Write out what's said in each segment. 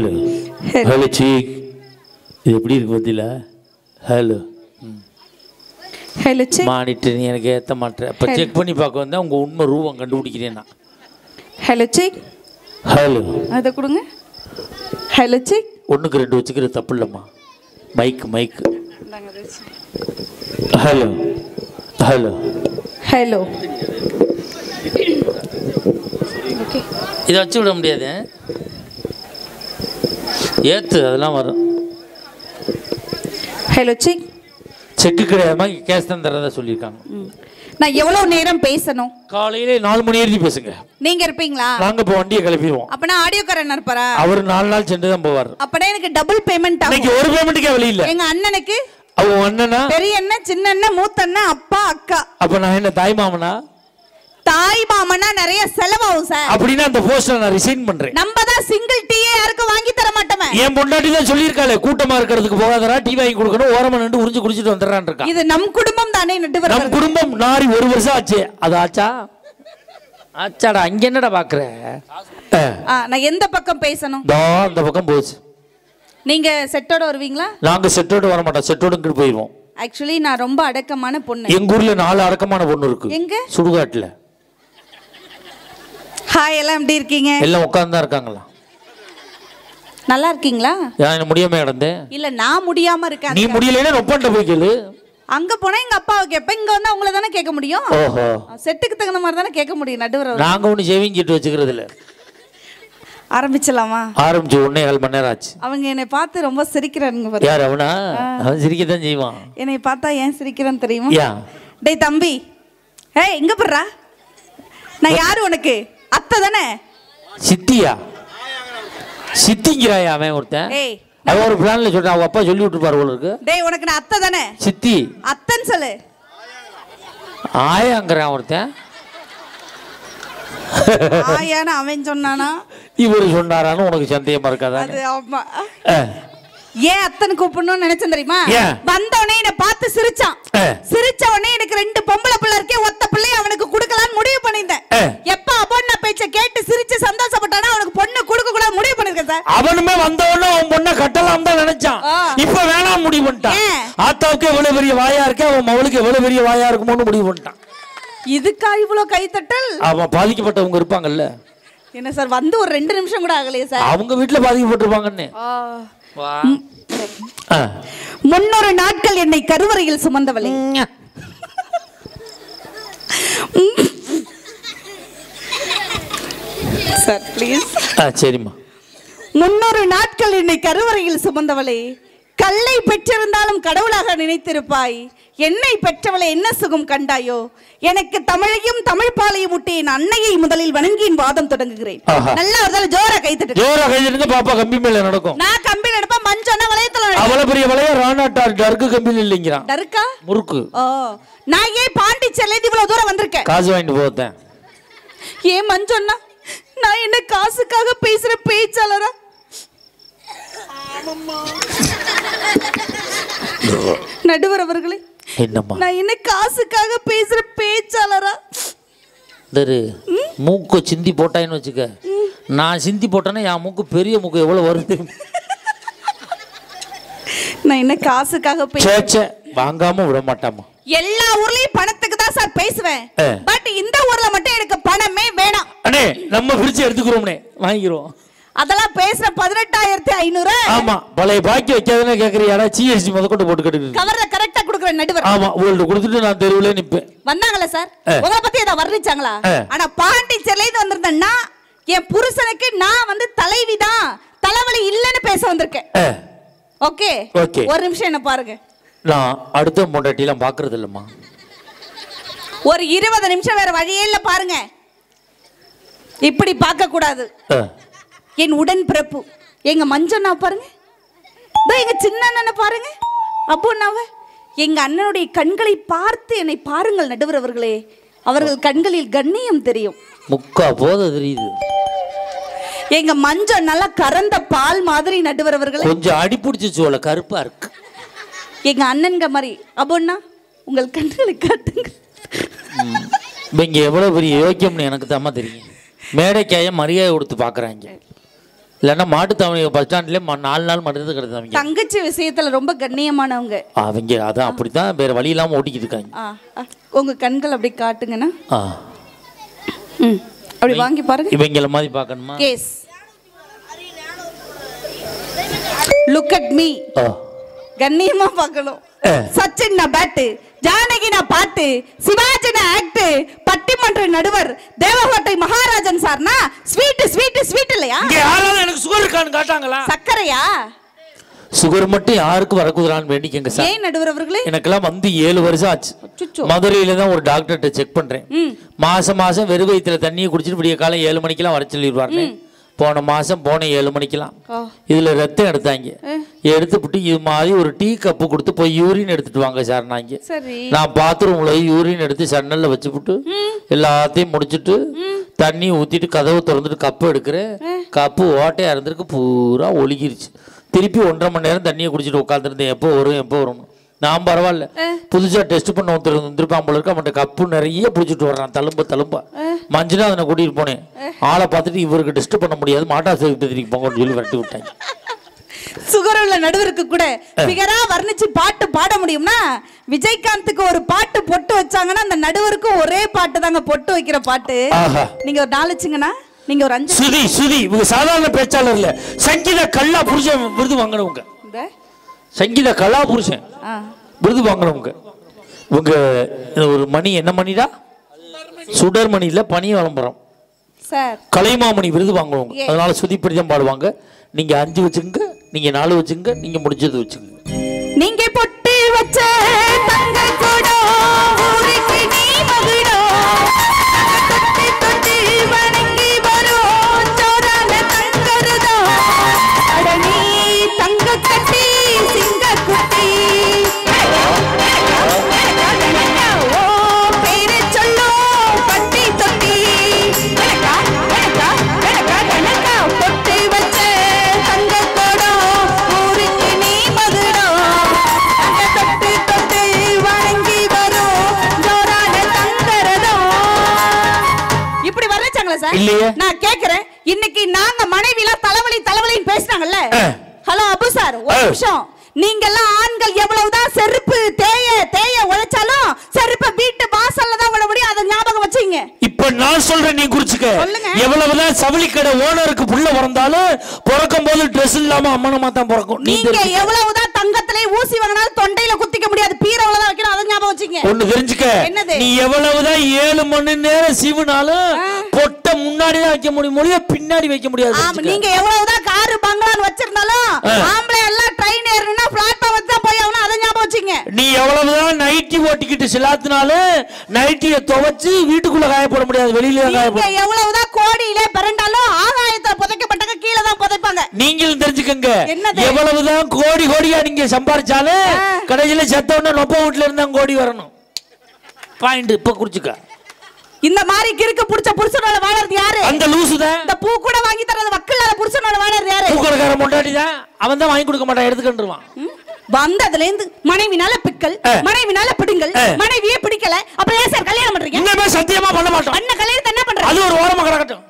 Hello seek, இது எப்படி இருக்கு பத்தில? Hello hello check. மானிட்டர் நீ எனக்கு ஏற்ற மாட்டேன். இப்போ செக் பண்ணி பார்க்க வந்தால் உங்கள் உண்மை ரூபம் கண்டுபிடிக்கிறேன் நான். Hello check. ஹலோ அதை கொடுங்க. Hello check. ஒன்றுக்கு ரெண்டு வச்சுக்கிற தப்பு இல்லைம்மா. மைக்கு ஹலோ ஹலோ ஹலோ. இதை வச்சு விட முடியாது. ஏற்று அதெல்லாம் வரும். Hello check. செக்கு கிடையாதுமா, கேஷ் தான் தரதா சொல்லியிருக்காங்க. நான் எவ்வளவு நேரம் பேசணும்? காலையிலே 4 மணி எழுதி பேசுங்க. நீங்க இருப்பீங்களா? நாங்கள் இப்போ வண்டியை கிளப்பிடுவோம். அப்பனா ஆடியோக்காரன் இருப்பாரா? அவர் 4 நாள் சென்று தான் போவார். அப்பனா எனக்கு டபுள் பேமெண்ட் ஆகும். இன்னைக்கு ஒரு பேமெண்ட்டுக்கே வழி இல்லை. எங்க அண்ணனுக்கு அவங்க அண்ணனா, பெரிய அண்ணன், சின்ன அண்ணன், மூத்த அண்ணன், அப்பா, அக்கா. அப்ப நான் என்ன தாய் மாமனா? தாய் மாமனா நிறைய செலவாகும் சார். அப்படின்னா அந்த போஸ்டர் நான் ரிசைன் பண்றேன். நம்ம தான் சிங்கிள் டீயே யாருக்கும் வாங்கி தர மாட்டோமே. என் பொண்டாட்டி தான் சொல்லியிருக்காளே, கூட்டமா இருக்கிறதுக்கு போகாதரா, டீ வாங்கி கொடுக்கணும், ஓரமா நின்று உறிஞ்சு குடிச்சிட்டு வந்துடுறான் இருக்கா. இது நம் குடும்பம் தானே நடுவர். நம் குடும்பம் நாரி 1 வருஷம் ஆச்சு. அது ஆச்சா? ஆச்சாடா. அங்க என்னடா பாக்குற? நான் எந்த பக்கம் பேசணும்? அந்த பக்கம் போச்சு. நீங்க செட்டோட வருவீங்களா? நாங்க செட்டோட வர மாட்டோம், செட்டோட இங்கிட்டு போயிடுவோம். ஆக்சுவலி நான் ரொம்ப அடக்கமான பொண்ணு. எங்க ஊர்ல 4 அடக்கமான பொண்ணு இருக்கு. எங்க? சுடுகாட்டுல. ஹாய், எல்லாம் எப்படி இருக்கீங்க? எல்லாம் உட்கார்ந்து தான் இருக்காங்களா? நல்லா இருக்கீங்களா? நான் முடியாம கிடந்தேன். இல்ல நான் முடியாம இருக்கேன். நீ முடியலைன்னா நொப்பன்ட்ட போய் கேளு. அங்க போனா எங்க அப்பாவை கேட்பேன், இங்க வந்தா உங்களை தானே கேட்க முடியும். ஓஹோ, செட்டுக்கு தகுந்த மாதிரி தானே கேட்க முடியும் நடுவர். நாங்க ஒண்ணு சேவிங் சீட்டு வச்சுக்கிறது இல்ல. ஆரம்பிச்சலாமா? ஆரம்பிச்சு 1.5 மணி நேரம் ஆச்சு. அவங்க என்னை பார்த்து ரொம்ப சிரிக்கிறானுங்க பாரு. யார் அவனா? அவன் சிரிக்கத்தான் செய்வான். என்னை பார்த்தா ஏன் சிரிக்கிறான்னு தெரியுமா? யா டேய் தம்பி, ஏய் இங்க போடுறா. நான் யாரு உனக்கு? அத்தை தானே? சித்தியா? சித்திங்கிறாயா அவன் ஒருத்தன்? ஏய் அவன் ஒரு பிளான்ல சொல்றான், அவங்க அப்பா சொல்லி விட்டுருப்பாரு போல இருக்கு. டேய் உனக்கு நான் அத்தை தானே? சித்தி அத்தைன்னு சொல்லு. ஆயாங்கிறான் ஒருத்தன். ஆயான்னு அவன் சொன்னானா? இவரு சொன்னாரான்னு உனக்கு சந்தேகமா இருக்காதா? அது ஆமா. ஏன் அத்தனை கூப்பிடணும்னு நினைச்சேன் தெரியுமா? வந்தவனே என்ன பார்த்து சிரிச்சான். சிரிச்ச உடனே எனக்கு 2 பொம்பளை பிள்ளை இருக்கே, ஒத்த பிள்ளைய அவனுக்கு கொடுக்கலாம்னு முடிவு பண்ணிட்டேன். எப்ப பொண்ண பேச்ச கேட்டு சிரிச்சு சந்தோஷப்பட்டானா அவனுக்கு பொண்ணு கொடுக்க கூட முடிவு பண்ணிருக்கேன் சார். அவனுமே வந்தவொடனே அவன் பொண்ணை கட்டலாம் தான் நினைச்சான். இப்ப வேணாம் முடிவு பண்ணிட்டான். ஆத்தாவுக்கு எவ்வளவு பெரிய வாயா இருக்கு, அவன் மவளுக்கு எவ்வளவு பெரிய வாயா இருக்குமோன்னு முடிவு பண்ணிட்டான். இதுக்கா இவ்வளவு கைத்தட்டல்? அவன் பாதிக்கப்பட்டவங்க இருப்பாங்கல்ல. என்ன சார் வந்து ஒரு 2 நிமிஷம் கூட ஆகலையே சார். அவங்க வீட்டுல பாதிக்கப்பட்டிருப்பாங்கன்னு. 300 நாட்கள் என்னை கருவறையில் சுமந்தவளே. Sir please. சரிம்மா. 300 நாட்கள் என்னை கருவறையில் சுமந்தவளே, கல்லை பெற்றிருந்தாலும் கடவுளாக நினைத்திருப்பாய். என்னை பெற்றவளை என்ன சுகம் கண்டாயோ? எனக்கு தமிழையும் தமிழ் பாலையும் விட்டு என் அன்னையை முதலில் வணங்கியின் வாதம் தொடங்குகிறேன். நல்லா ஒரு ஜோரா கைத்தட்டு. ஜோரா கைத்தட்டுங்க பாப்பா. கம்பி மேல நடக்கும். நான் கம்பில எடுப்பேன், மஞ்சனா வளையத்துல. அவ்வளவு பெரிய வளைய ராணாட்டார் டர்க்கு கம்பில இல்லைங்கிறான். டர்க்கா? முறுக்கு. நான் ஏன் பாண்டிச்சேரில இவ்வளவு தூரம் வந்திருக்கேன்? காசு வாங்கிட்டு போத்தேன். ஏன் மஞ்சன்னா நான் என்ன காசுக்காக பேசுற பேச்சாளரா? நடுவர் அவர்களே, என்னம்மா நான் என்ன காசுக்காக பேசுற பேச்சாளரா? மூக்கு சிந்தி போட்டாயின்னு வச்சுக்க. நான் சிந்தி போட்டேன்னா என் மூக்கு பெரிய மூக்கு எவ்வளவு வருது. நான் என்ன காசுக்காக பேச வாங்காம விட மாட்டாமா. எல்லா ஊர்லயும் பணத்துக்கு தான் சார் பேசுவேன். பட் இந்த ஊர்ல மட்டும் எனக்கு பணமே வேணாம். அண்ணே நம்ம பிரிச்சு எடுத்துக்கிறோம்னே, வாங்கிக்கிறோம். அதெல்லாம் பேசுற 18,500. ஆமா, பழைய பாக்கி வைக்காதுன்னு கேக்குறியாடா? ஜிஎஸ்டி முதற்கொண்டு போட்டு கட்டுக்கு. கவர்ல கரெக்டா குடுக்குறேன் நடுவர். ஆமா, உங்கள்ட்ட கொடுத்துட்டு நான் தெருவுல நிப்பேன். வந்தாங்களா சார்? உங்களை பத்தி ஏதாவது வர்ணிச்சாங்களா? ஆனா பாண்டிச்சேரில இருந்து வந்திருந்தேன்னா என் புருஷனுக்கு நான் வந்து தலைவிதான், தலைவலி இல்லன்னு பேச வந்திருக்கேன். ஓகே ஓகே, ஒரு நிமிஷம் என்ன பாருங்க. நான் அடுத்த பொண்டாட்டிலாம் பாக்குறது இல்லம்மா. ஒரு 20 நிமிஷம் வேற வழியே இல்ல பாருங்க. இப்படி பார்க்க கூடாது. என் உடன் பிறப்பு எங்க மஞ்சண்ணா பாருங்க, எங்க சின்ன அண்ணனை பாருங்க, அப்புனாவ எங்க அண்ணனுடைய கண்களை பார்த்து என்னை பாருங்கள் நடுவர் அவர்களே. அவர்கள் கண்களில் கண்ணியம் தெரியும். முக்கா போத தெரியுது. எங்க மஞ்சள் நல்லா கறந்த பால் மாதிரி நடுவர் அவர்களே. கொஞ்சம் அடி பிடிச்சி சோள கருப்பா இருக்கு. எங்க அண்ணன்க மாதிரி அப்புன்னா உங்கள் கண்களை காட்டுங்க. இங்க எவ்வளவு பெரிய யோக்கியம்னு எனக்கு தாமா தெரியும். மேடைக்காய மரியாதை கொடுத்து பாக்குறாங்க. இல்லன்னா மாட்டு தாவணி பஸ் ஸ்டாண்ட்ல 4 நாள் மருந்து கிடந்தாங்க. தங்கச்சி விஷயத்துல ரொம்ப கண்ணியமானவங்க அவங்க. அதான் அப்படித்தான், வேற வழி இல்லாம ஓட்டிக்கிட்டு இருக்காங்க. உங்க கண்கள் அப்படி காட்டுங்கண்ணா. அப்படி வாங்கி பாருங்க. இவங்கள மாதிரி பார்க்கணுமா? எஸ். Look at me. கண்ணியமா பார்க்கணும். சச்சின் நான் பேட்டு, ஜானகி நான் பாட்டு, சிவாஜி நான் ஆக்ட், பட்டிமன்ற நடுவர் தேவகோட்டை மகாராஜன் சார்னா ஸ்வீட் ஸ்வீட் ஸ்வீட் இல்லையா? இங்க யாராவது எனக்கு சுகர் இருக்கான்னு காட்டாங்களா? சக்கரையா? சுகர் மட்டும் யாருக்கு வரக்கூடாதுன்னு வேண்டிக்கங்க சார். ஏன் நடுவர் அவர்களே? எனக்கெல்லாம் வந்து 7 வருஷம் ஆச்சு. மதுரையில தான் ஒரு டாக்டர்கிட்ட செக் பண்றேன். மாசம் வெறும் வயிற்றுல தண்ணியை குடிச்சிட்டு விடிய காலம் 7 மணிக்கெல்லாம் வர சொல்லிடுவாருன்னு. போன மாசம் 7 மணிக்கெல்லாம் இதுல ரத்தம் எடுத்தாங்க. எடுத்துவிட்டு இது மாதிரி ஒரு டீ கப்பு கொடுத்து போய் யூரின் எடுத்துட்டு வாங்க சார். நான் பாத்ரூம்ல யூரின் எடுத்து சன்னல்ல வச்சுவிட்டு எல்லாத்தையும் முடிச்சுட்டு தண்ணி ஊத்திட்டு கதவை திறந்துட்டு கப்பு எடுக்கிறேன். கப்பு ஓட்டையா இருந்திருக்கு, பூரா ஒழுகிருச்சு. திருப்பி 1.5 மணி நேரம் தண்ணியை குடிச்சிட்டு உட்காந்துருந்தேன். எப்போ வரும் நான் பரவாயில்ல, புதுசா டெஸ்ட் பண்ண வந்துருப்பான் போல இருக்கு. அவன்கிட்ட கப்பு நிறைய பிடிச்சிட்டு வர்றான், தழும்பா. மஞ்சள் அதனை கூட்டிட்டு போனேன். ஆளை பார்த்துட்டு இவருக்கு டெஸ்ட் பண்ண முடியாது, மாட்டா சேர்த்து போங்கன்னு சொல்லி விரட்டி விட்டாங்க. சுகர் உள்ள நடுவருக்கு கூட பிகரா வர்ணிச்சு பாட்டு பாட முடியும்னா விஜயகாந்துக்கு ஒரு பாட்டு பொட்டு வச்சாங்கன்னா அந்த நடுவருக்கு ஒரே பாட்டு தாங்க பொட்டு வைக்கிற பாட்டு. நீங்க ஒரு 4 வச்சுங்கன்னா நீங்க ஒரு 5. சுதி இவங்க சாதாரண பேச்சாளர் இல்ல, சங்கீத கல்லா புருஷன் விருது வாங்கினவங்க. சங்கீத கலா புருஷன் விருது வாங்கினவங்க இவங்க. ஒரு மணி, என்ன மணிடா? சுடர் மணி இல்ல, பனி விளம்பரம் கலைமாமணி விருது வாங்குவாங்க. அதனால சுதிப்படி தான் பாடுவாங்க. நீங்க 5 வச்சுங்க, நீங்க 4 வச்சுங்க, நீங்க முடிஞ்சது வச்சுங்க. நீங்க பொட்டு வச்ச தங்க கொடோ ஊருக்கு நீ மகுடோ தொட்டு தொட்டு வணங்கி வரும் சோரான தங்கருதோ அடனி தங்க கட்டி சிங்க குட்டி ஓ பேரு சொல்லோ பட்டி தொட்டி பொட்டு வச்ச தங்க கொடோ ஊருக்கு நீ மகுடோ தொட்டு தொட்டு வணங்கி வரும் ஜோரான தங்கரதோ. இப்படி வரச்சாங்களா சார்? நான் கேக்குறேன், இன்னைக்கு நாங்க மனைவிலாம் தலைவலின்னு பேசினாங்கல்ல. ஹலோ அபு சார், ஒரு நிமிஷம். நீங்க எல்லாம் ஆண்கள் எவ்வளவுதான் செருப்பு தேய உழைச்சாலும் செருப்பை வீட்டு வாசல்ல தான் விட முடியும். அதை ஞாபகம் வச்சுங்க. இப்ப நான் சொல்றேன், நீ குறிச்சுக்க. எவ்வளவுதான் சவுளி கடை ஓனருக்கு புள்ள பிறந்தாலும் பிறக்கும் போது ட்ரெஸ் இல்லாம அம்மனமா தான் பிறக்கும். நீங்க எவ்வளவுதான் தங்கத்திலே ஊசி வாங்கினாலும் தொண்டையில குத்திக்க முடியாது, பீரவல தான் வைக்கணும். அதை ஞாபகம் வச்சுங்க. ஒண்ணு தெரிஞ்சுக்க, நீ எவ்வளவுதான் 7 மணி நேரம் சீவுனாலும் பொட்டை முன்னாடி தான் வைக்க முடியும், பின்னாடி வைக்க முடியாது. நீங்க எவ்வளவுதான் காரு பங்களான்னு வச்சிருந்தாலும் ஆம்பளை எல்லாம் ட்ரெயின் ஏறணும்னா பிளாட்ஃபார்ம் வச்சு தான் போய் ஆகணும். அதை ஞாபகம் வச்சுங்க. நீ எவ்வளவுதான் நைட்டி ஓட்டிக்கிட்டு சிலாத்தினாலும் நைட்டியை துவைச்சு வீட்டுக்குள்ள காயப்பட முடியாது, வெளியில காயப்படும். எவ்வளவுதான் கோடியில பிறண்டாலும் ஆகாயத்தை புதைக்கப்பட்டக்க கீழே தான் புதைப்பாங்க. நீங்களும் தெரிஞ்சுக்கங்க, எவ்வளவுதான் கோடியா நீங்க சம்பாதிச்சாலும் கடைசியில செத்தவன நொப்ப வீட்டுல இருந்தா கோடி வரணும். பாயிண்ட் இப்ப குறிச்சுக்க. இந்த மாதிரி கிறுக்கு புடிச்ச புருஷனால வாழறது யாரு? அந்த லூசு தான். இந்த பூ கூட வாங்கி தரது வக்கல்லாத புருஷனால வாழறது யாரு? பூக்கடைக்கார முண்டாடி தான். அவன் தான் வாங்கி கொடுக்க மாட்டான், எடுத்துக்கிட்டுருவான். வந்ததுல இருந்து மனைவினால பிக்கல், மனைவினால பிடுங்கல், மனைவியே பிடிக்கல, அப்புறம் ஏன் சார் கல்யாணம் பண்றீங்க? இன்னமே சத்தியமா பண்ண மாட்டோம். அண்ணன் கல்யாணத்தை என்ன பண்ற? அது ஒரு ஓரமா கிடக்கட்டும்.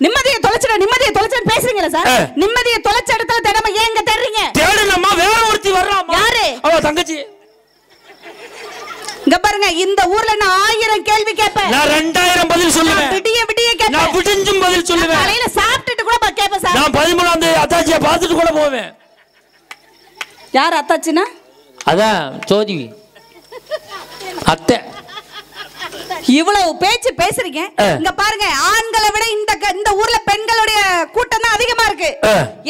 நிம்மதியை தொலைச்சேன்னு பேசுறீங்களா சார்? நிம்மதியை தொலைச்ச இடத்துல தினம ஏங்க தேடுறீங்க? தேடுனம்மா, வேற ஒருத்தி வர்றான். யாரு? அவ தங்கச்சி. இங்க பாருங்க, இந்த ஊர்ல நான் 1000 கேள்வி கேட்பேன். நான் 2000 பதில் சொல்லுவேன். விடிய கேட்பேன். நான் விடிஞ்சும் பதில் சொல்லுவேன். காலையில சாப்பிட்டுட்டு கூட கேட்பேன் சார். நான் 13ஆம் அத்தாச்சியை பார்த்துட்டு கூட போவேன். யார் அத்தாச்சினா? அதான் ஜோதி அத்தை. இவ்வளவு பேச்சு பேசுறீங்க. இங்க பாருங்க, ஆண்களை விட இந்த ஊர்ல பெண்களுடைய கூட்டம் தான் அதிகமா இருக்கு.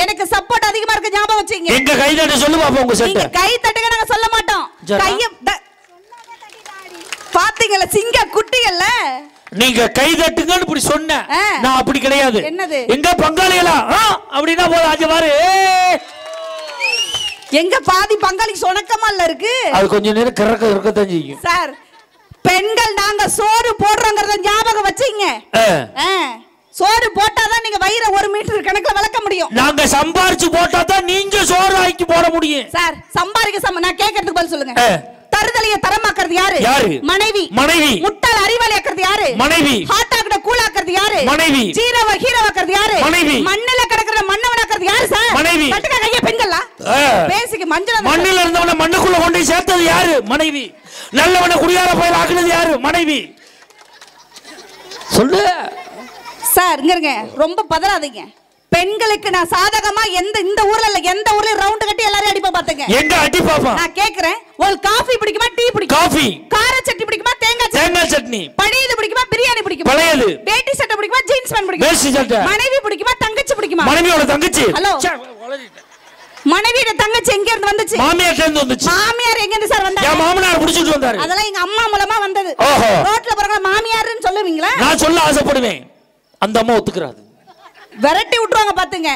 எனக்கு சப்போர்ட் அதிகமா இருக்கு, ஞாபகம் வச்சுங்க. எங்க கை தட்ட சொல்லு பாப்போம். உங்க செட் நீங்க கை தட்டுங்க, நாங்க சொல்ல மாட்டோம். கைய பாத்தீங்களா சிங்க குட்டிகள்ல? நீங்க கை தட்டுங்கன்னு இப்படி சொன்ன, நான் அப்படி கிடையாது. என்னது? எங்க பங்காளிகளா அப்படினா போல ஆச்சு பாரு. எங்க பாதி பங்காளி சொணக்கமா இல்ல இருக்கு. அது கொஞ்ச நேரம் இருக்கத்தான் செய்யும் சார். பெண்கள் நாங்க சோறு போடுறோங்கறத ஞாபகம் வச்சுங்க. சோறு போட்டாதான் நீங்க வயிறை 1 மீட்டர் கணக்குல வளர்க்க முடியும். நாங்க சம்பாரிச்சு போட்டாதான் நீங்க சோறு ஆக்கி போட முடியும் சார். சம்பாரிக்க நான் கேக்குறதுக்கு பதில் சொல்லுங்க. தருதலைய தரமாக்குறது யாரு? மனைவி. முட்டாள் அறிவாளியாக்குறது யாரு? மனைவி. ஹாட் டாக்ட கூலாக்குறது யாரு? மனைவி. ஜீரவ ஹீரோவாக்குறது யாரு? மனைவி. மண்ணல கிடக்குற சேர்க்கறது யாரு சார்? மனைவி. தட்டுக்க கைய பெண்களா? பேசிக்கு மண்ணில இருந்தவன மண்ணுக்குள்ள கொண்டு சேர்த்தது யாரு? மனைவி. நல்லவன குடியார போய் ஆக்குனது யாரு? மனைவி. சொல்லு சார். இங்க இருங்க, ரொம்ப பதறாதீங்க. பெண்களுக்கு நான் சாதகமா இந்த ஊர்ல இல்ல, எந்த ஊர்ல ரவுண்ட் கட்டி எல்லாரும் அடிப்பா பாத்துங்க. எங்க அடி பாப்பா? நான் கேக்குறேன், உங்களுக்கு காபி பிடிக்குமா டீ பிடிக்குமா? காபி. கார சட்னி பிடிக்குமா தேங்காய் சட்னி? பழையது பிடிக்குமா பிரியாணி பிடிக்குமா? பழையது. வேட்டி சட்டை பிடிக்குமா ஜீன்ஸ் பேண்ட் பிடிக்குமா? வேஷ்டி சட்டை. மனைவி பிடிக்குமா தங்கச்சி பிடிக்குமா? மனைவியோட தங்கச்சி. ஹலோ, மனைவியோட தங்கச்சி எங்க இருந்து வந்துச்சு? மாமியார் இருந்து வந்துச்சு. மாமியார் எங்க இருந்து சார் வந்தாங்க? என் மாமனார் புடிச்சிட்டு வந்தாரு. அதெல்லாம் எங்க அம்மா மூலமா வந்தது. ரோட்ல போறவங்க மாமியார்னு சொல்லுவீங்களா? நான் சொல்ல ஆசைப்படுவேன், அந்த அம்மா ஒத்துக்குறாது. விரட்டி விட்டுருவாங்க பாத்துங்க.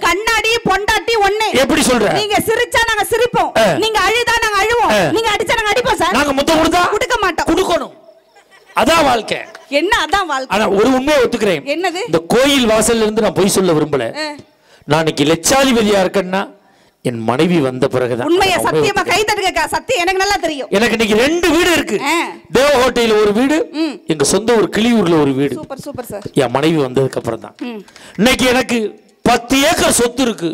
கண்ணாடி பொண்டாட்டி ஒண்ணே. எப்படி சொல்ற? நீங்க சிரிச்சா நாங்க சிரிப்போம், நீங்க அழுதா நாங்க அழுவோம், நீங்க அடிச்சா நாங்க அடிப்போம் சார். நாங்க முத்தம் கொடுத்தா கொடுக்க மாட்டோம். கொடுக்கணும். அதான் வாழ்க்கை. என்ன அதான் வாழ்க்கை? ஆனா ஒரு உண்மையை ஒத்துக்கிறேன். என்னது? இந்த கோயில் வாசல்ல இருந்து நான் போய் சொல்ல விரும்பல. நான் இன்னைக்கு லட்சாதிபதியா இருக்கேன்னா என் மனைவி வந்த பிறகுதான். உண்மையா சத்தியமா கை தட்டுங்க. சத்தியம் எனக்கு நல்லா தெரியும். எனக்கு இன்னைக்கு 2 வீடு இருக்கு. தேவ ஹோட்டல்ல ஒரு வீடு, எங்க சொந்த ஒரு கிளியூர்ல ஒரு வீடு. Super super sir. என் மனைவி வந்ததுக்கு அப்புறம் தான். இன்னைக்கு எனக்கு 10 ஏக்கர் சொத்து இருக்கு.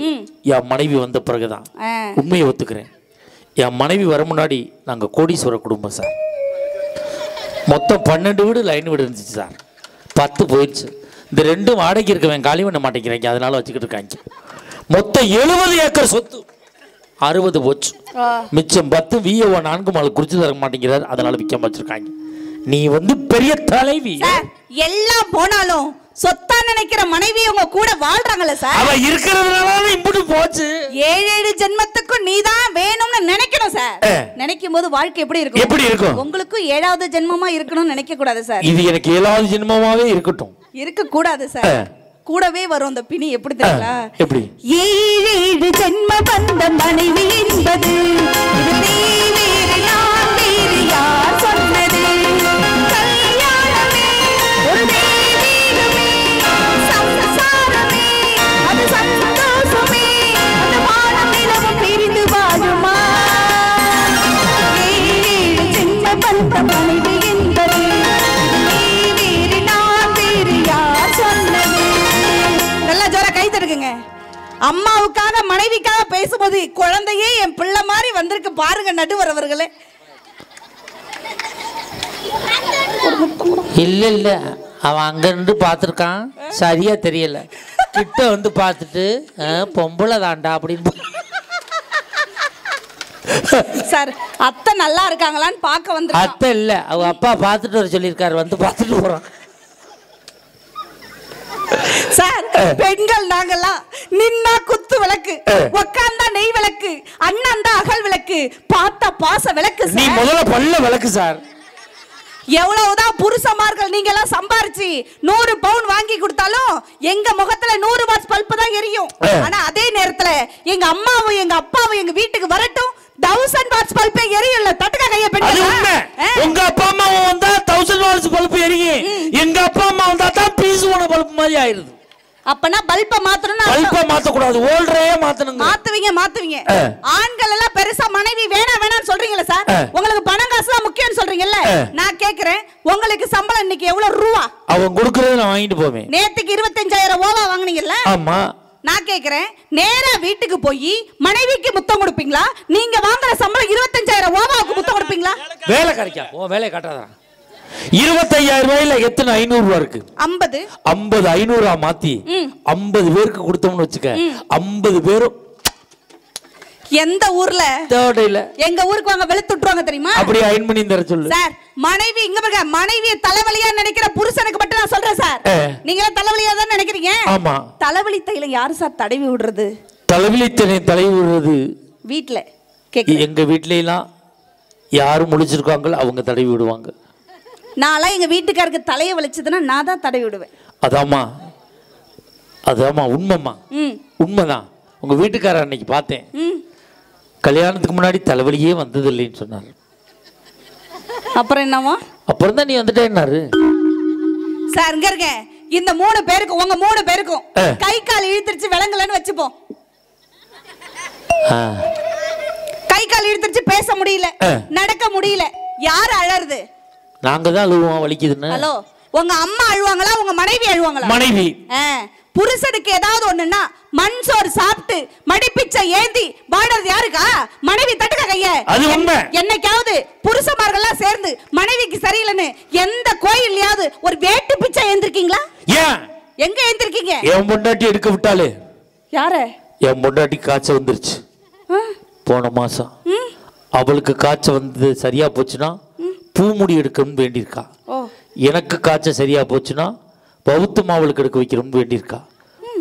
என் மனைவி வந்த பிறகுதான். உண்மையை ஒத்துக்கிறேன். என் மனைவி வர முன்னாடி நாங்க கோடீஸ்வர குடும்பம் சார். மொத்தம் 12 வீடு லைன் வீடு இருந்துச்சு சார். 10 போயிடுச்சு. இந்த 2 வாடகைக்கு இருக்கவன் காலி பண்ண மாட்டேங்கிறாங்க, அதனால வச்சுக்கிட்டு இருக்காங்க. மொத்தம் 70 ஏக்கர் சொத்து 60 போச்சு. மிச்சம் 10 விஓ 4 மாலை குறிச்சு தர மாட்டேங்கிறார், அதனால விற்காம வச்சிருக்காங்க. நீ வந்து பெரிய தலைவி. எல்லாம் போனாலும் சொத்தா நினைக்கிற மனைவி உங்க கூட வாழ்றாங்கல்ல சார். அவ இருக்கிறதுனால இம்புட்டு போச்சு. 7 ஜென்மத்துக்கும் நீதான் வேணும்னு நினைக்கணும் சார். நினைக்கும் போது வாழ்க்கை எப்படி இருக்கும்? எப்படி இருக்கும்? உங்களுக்கு 7வது ஜென்மமா இருக்கணும்னு நினைக்க கூடாது சார். இது எனக்கு 7வது ஜென்மமாவே இருக்கட்டும். இருக்க கூடாது சார். கூடவே வரும் அந்த பிணி. எப்படி தெரியல? எப்படி? 7 ஜென்ம பந்த மனைவி என்பது யார் சொன்னது? கல்யாணமே ஒரு தெய்வீகமே, சம்சாரமே அது சந்தோஷமே, அந்த வானம் நிலவும் பிரிந்து வாழுமா? 7 ஜென்ம பந்த மனைவி என்பது யார் சொன்னது? நல்லா ஜோரா கை தட்டுங்க. அம்மாவுக்காக மனைவிக்காக பேசும்போது குழந்தையே என் பிள்ளை மாதிரி வந்திருக்கு பாருங்க நடுவர் அவர்களே. இல்ல இல்ல, அவன் அங்க இருந்து பாத்துருக்கான், சரியா தெரியல. கிட்ட வந்து பார்த்துட்டு பொம்பளை தாண்டா அப்படின்னு. சார் அத்தை நல்லா இருக்காங்களான்னு பார்க்க வந்து. அத்தை இல்ல, அவ அப்பா பார்த்துட்டு வர சொல்லியிருக்காரு, வந்து பார்த்துட்டு போறான். சார் பெண்கள் நாங்கெல்லாம் நின்னா குத்து விளக்கு, உட்கார்ந்தா நெய் விளக்கு, அண்ணன் தான் அகல் விளக்கு, பார்த்தா பாச விளக்கு. நீ முதல்ல பல்ல விளக்கு சார். எவ்வளவுதான் புருஷமார்கள் நீங்க எல்லாம் சம்பாரிச்சு 100 பவுன் வாங்கி கொடுத்தாலும் எங்க முகத்துல 100 வாட்ஸ் பல்ப் தான் எரியும். ஆனா அதே நேரத்துல எங்க அம்மாவும் எங்க அப்பாவும் எங்க வீட்டுக்கு வரட்டும் 1000 வாட்ஸ் பல்பே எரியும்ல. தட்டுக்க கைய பெண்களா? உங்க அப்பா அம்மா வந்தா 1000 வாட்ஸ் பல்ப் எரியும், எங்க அப்பா அம்மா வந்தா தான் பீஸ் போன பல்ப் மாதிரி ஆயிருது. அப்பனா பல்ப மாத்தணும்னா பல்ப மாத்த கூடாது, ஓல்டரே மாத்தணுங்க. மாத்துவீங்க. ஆண்கள் எல்லாம் பெருசா மனைவி வேணாம்னு சொல்றீங்கல சார். உங்களுக்கு பணம் காசு தான் முக்கியம்னு சொல்றீங்கல்ல. நான் கேக்குறேன், உங்களுக்கு சம்பளம் இன்னைக்கு எவ்வளவு ரூபா? அவன் கொடுக்கறத நான் வாங்கிட்டு போவேன். நேத்துக்கு 25000 ஓவா வாங்குனீங்கல்ல? ஆமா. நான் கேக்குறேன், நேரா வீட்டுக்கு போய் மனைவிக்கு முத்தம் கொடுப்பீங்களா? நீங்க வாங்குற சம்பளம் 25000 ஓவாவுக்கு முத்தம் கொடுப்பீங்களா? வேலை கிடைக்கா, உன் வேலையை காட்டாதா. 25000 ரூபாயில எத்தனை 500 ரூபா இருக்கு? 50 500 மாத்தி 50 பேருக்கு கொடுத்தோம்னு வச்சுக்க, 50 பேரும் எந்த ஊர்ல? தேவடையில. எங்க ஊருக்கு வாங்க வெளுத்து விட்டுருவாங்க தெரியுமா? அப்படியே அயன் பண்ணி தர சொல்லு சார். மனைவி இங்க பாருங்க, மனைவியை தலைவலியா நினைக்கிற புருஷனுக்கு மட்டும் நான் சொல்றேன் சார். நீங்க தலைவலியா தான் நினைக்கிறீங்க. ஆமா. தலைவலி தைலம் யாரு சார் தடவி விடுறது? தலைவலி தைலம் தடவி விடுறது வீட்ல. எங்க வீட்ல எல்லாம் யாரு முழிச்சிருக்காங்களோ அவங்க தடவி விடுவாங்க. நான்லாம் எங்க வீட்டுக்காருக்கு தலையை வலிச்சதுன்னா நான் தான் தடவி விடுவேன். அதாமா உண்மைமா. உண்மைதான். உங்க வீட்டுக்காரர் அன்னைக்கு பார்த்தேன், கல்யாணத்துக்கு முன்னாடி தலைவலியே வந்தது இல்லைன்னு சொன்னார். அப்புறம் என்னவா? அப்புறம் தான் நீ வந்துட்டேன்னாரு. சார் இங்க இருங்க, இந்த 3 பேருக்கு உங்க 3 பேருக்கும் கை கால் இழுத்துருச்சு விளங்கலன்னு வச்சுப்போம். கை கால் இழுத்துருச்சு, பேச முடியல, நடக்க முடியல, யாரு அழறது? நாங்க தான் அழுவோம் வலிக்குதுன்னு. ஹலோ, உங்க அம்மா அழுவாங்களா உங்க மனைவி அழுவாங்களா? மனைவி. புருஷனுக்கு ஏதாவது ஒண்ணுன்னா மண் சோறு சாப்பிட்டு மடிப்பிச்சை ஏந்தி வாடுறது யாருக்கா? மனைவி. தட்டுக்க கைய. அது உண்மை. என்னைக்காவது புருஷமார்கள்லாம் சேர்ந்து மனைவிக்கு சரியில்லைன்னு எந்த கோயில்லையாவது ஒரு வேட்டு பிச்சை ஏந்திருக்கீங்களா? ஏன் எங்க ஏந்திருக்கீங்க? என் பொண்டாட்டி எடுக்க விட்டாலே. யார? என் பொண்டாட்டி காய்ச்சல் வந்துருச்சு போன மாசம். அவளுக்கு காய்ச்சல் வந்து சரியா போச்சுன்னா பூமுடி எடுக்கணும்னு வேண்டியிருக்கா. எனக்கு காய்ச்சல் சரியா போச்சுன்னா பௌத்த மாவளுக்கு எடுக்க வைக்கணும்னு வேண்டியிருக்கா.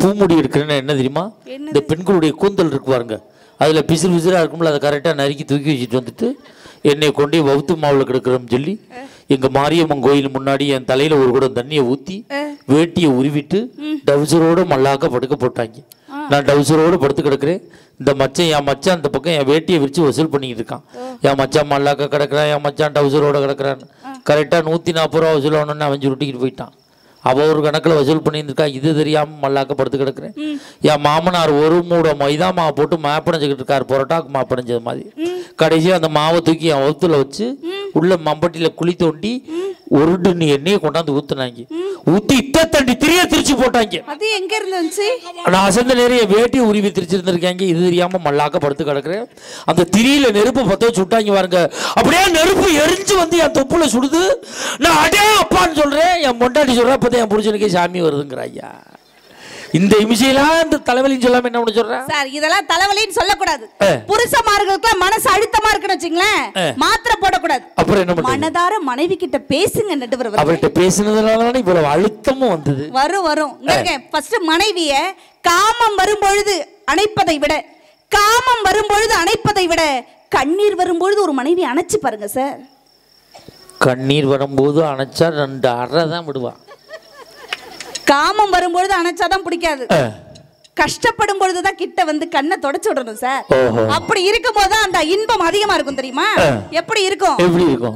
பூமுடி எடுக்கிறேன்னா என்ன தெரியுமா? இந்த பெண்களுடைய கூந்தல் இருக்கு பாருங்க, அதுல பிசிறு பிசிறா இருக்கும்ல, அதை கரெக்டாக நறுக்கி தூக்கி வச்சுட்டு வந்துட்டு என்னை கொண்டே பௌத்த மாவளுக்கு எடுக்கிறோம்னு சொல்லி எங்க மாரியம்மன் கோயில் முன்னாடி என் தலையில ஒரு குடம் தண்ணியை ஊத்தி வேட்டியை உருவிட்டு டவுசரோட மல்லாக்க படுக்க போட்டாங்க. நான் டவுசரோடு படுத்து கிடக்குறேன். இந்த மச்சான் என் மச்சான் அந்த பக்கம் என் வேட்டியை விரிச்சு வசூல் பண்ணிக்கிட்டு இருக்கான். என் மச்சான் மல்லாக்க கிடக்குறான், என் மச்சான் டவுசரோட கிடக்குறான்னு. கரெக்டாக 140 ரூபா வசூல் ஆகணும்னு அவன் சுருட்டிக்கிட்டு போயிட்டான். அவள் ஒரு கணக்கில் வசூல் பண்ணியிருந்துருக்கா. இது தெரியாமல் மல்லாக்க படுத்து கிடக்குறேன். என் மாமனார் ஒரு மூட மைதா மாவை போட்டு மாப்படைஞ்சிக்கிட்டு இருக்காரு, பரோட்டாக்கு மாப்படைஞ்சது மாதிரி. கடைசியாக அந்த மாவை தூக்கி என் வகுத்துல வச்சு உள்ள மம்பட்டியில் குழி தோண்டி ஒரு நீ எண்ணெயை கொண்டாந்து ஊத்துனாங்க. ஊத்தி தண்டி திரிய திரிச்சு போட்டாங்க. அது எங்க இருந்துச்சு? நான் அசந்த நிறைய வேட்டி உருவி திரிச்சிருந்திருக்காங்க. இது தெரியாம மல்லாக்க படுத்து கிடக்குறேன். அந்த திரியில நெருப்பு பத்த சுட்டாங்க பாருங்க. அப்படியே நெருப்பு எரிஞ்சு வந்து என் தொப்புல சுடுது. நான் அடே அப்பான்னு சொல்றேன். என் பொண்டாட்டி சொல்றேன், அப்பதான் என் புருஷனுக்கே சாமி வருதுங்கிற. ஐயா, இந்த இமிசையெல்லாம் இந்த தலைவலின்னு சொல்லாம என்ன பண்ண சொல்றேன் சார்? இதெல்லாம் தலைவலின்னு சொல்லக்கூடாது. புருஷமார்களுக்கு மனசு அழுத்தமா இருக்குன்னு வச்சுங்களேன், மாத்திரை போடக்கூடாது. அப்புறம் என்ன பண்ண? மனதார மனைவி கிட்ட பேசுங்க. நடுவர் அவர்கிட்ட பேசுனதுனால இவ்வளவு அழுத்தமும் வந்தது. வரும். ஃபர்ஸ்ட் மனைவிய காமம் வரும்பொழுது அணைப்பதை விட கண்ணீர் வரும்பொழுது ஒரு மனைவி அணைச்சு பாருங்க சார். கண்ணீர் வரும்போது அணைச்சா 2 அறை தான் விடுவா. காமம் வரும்பொழுது அணைச்சாதான் பிடிக்காது. கஷ்டப்படும் பொழுதுதான் கிட்ட வந்து கண்ணை தொடச்சு விடணும் சார். அப்படி இருக்கும் போதுதான் அந்த இன்பம் அதிகமா இருக்கும். தெரியுமா எப்படி இருக்கும்?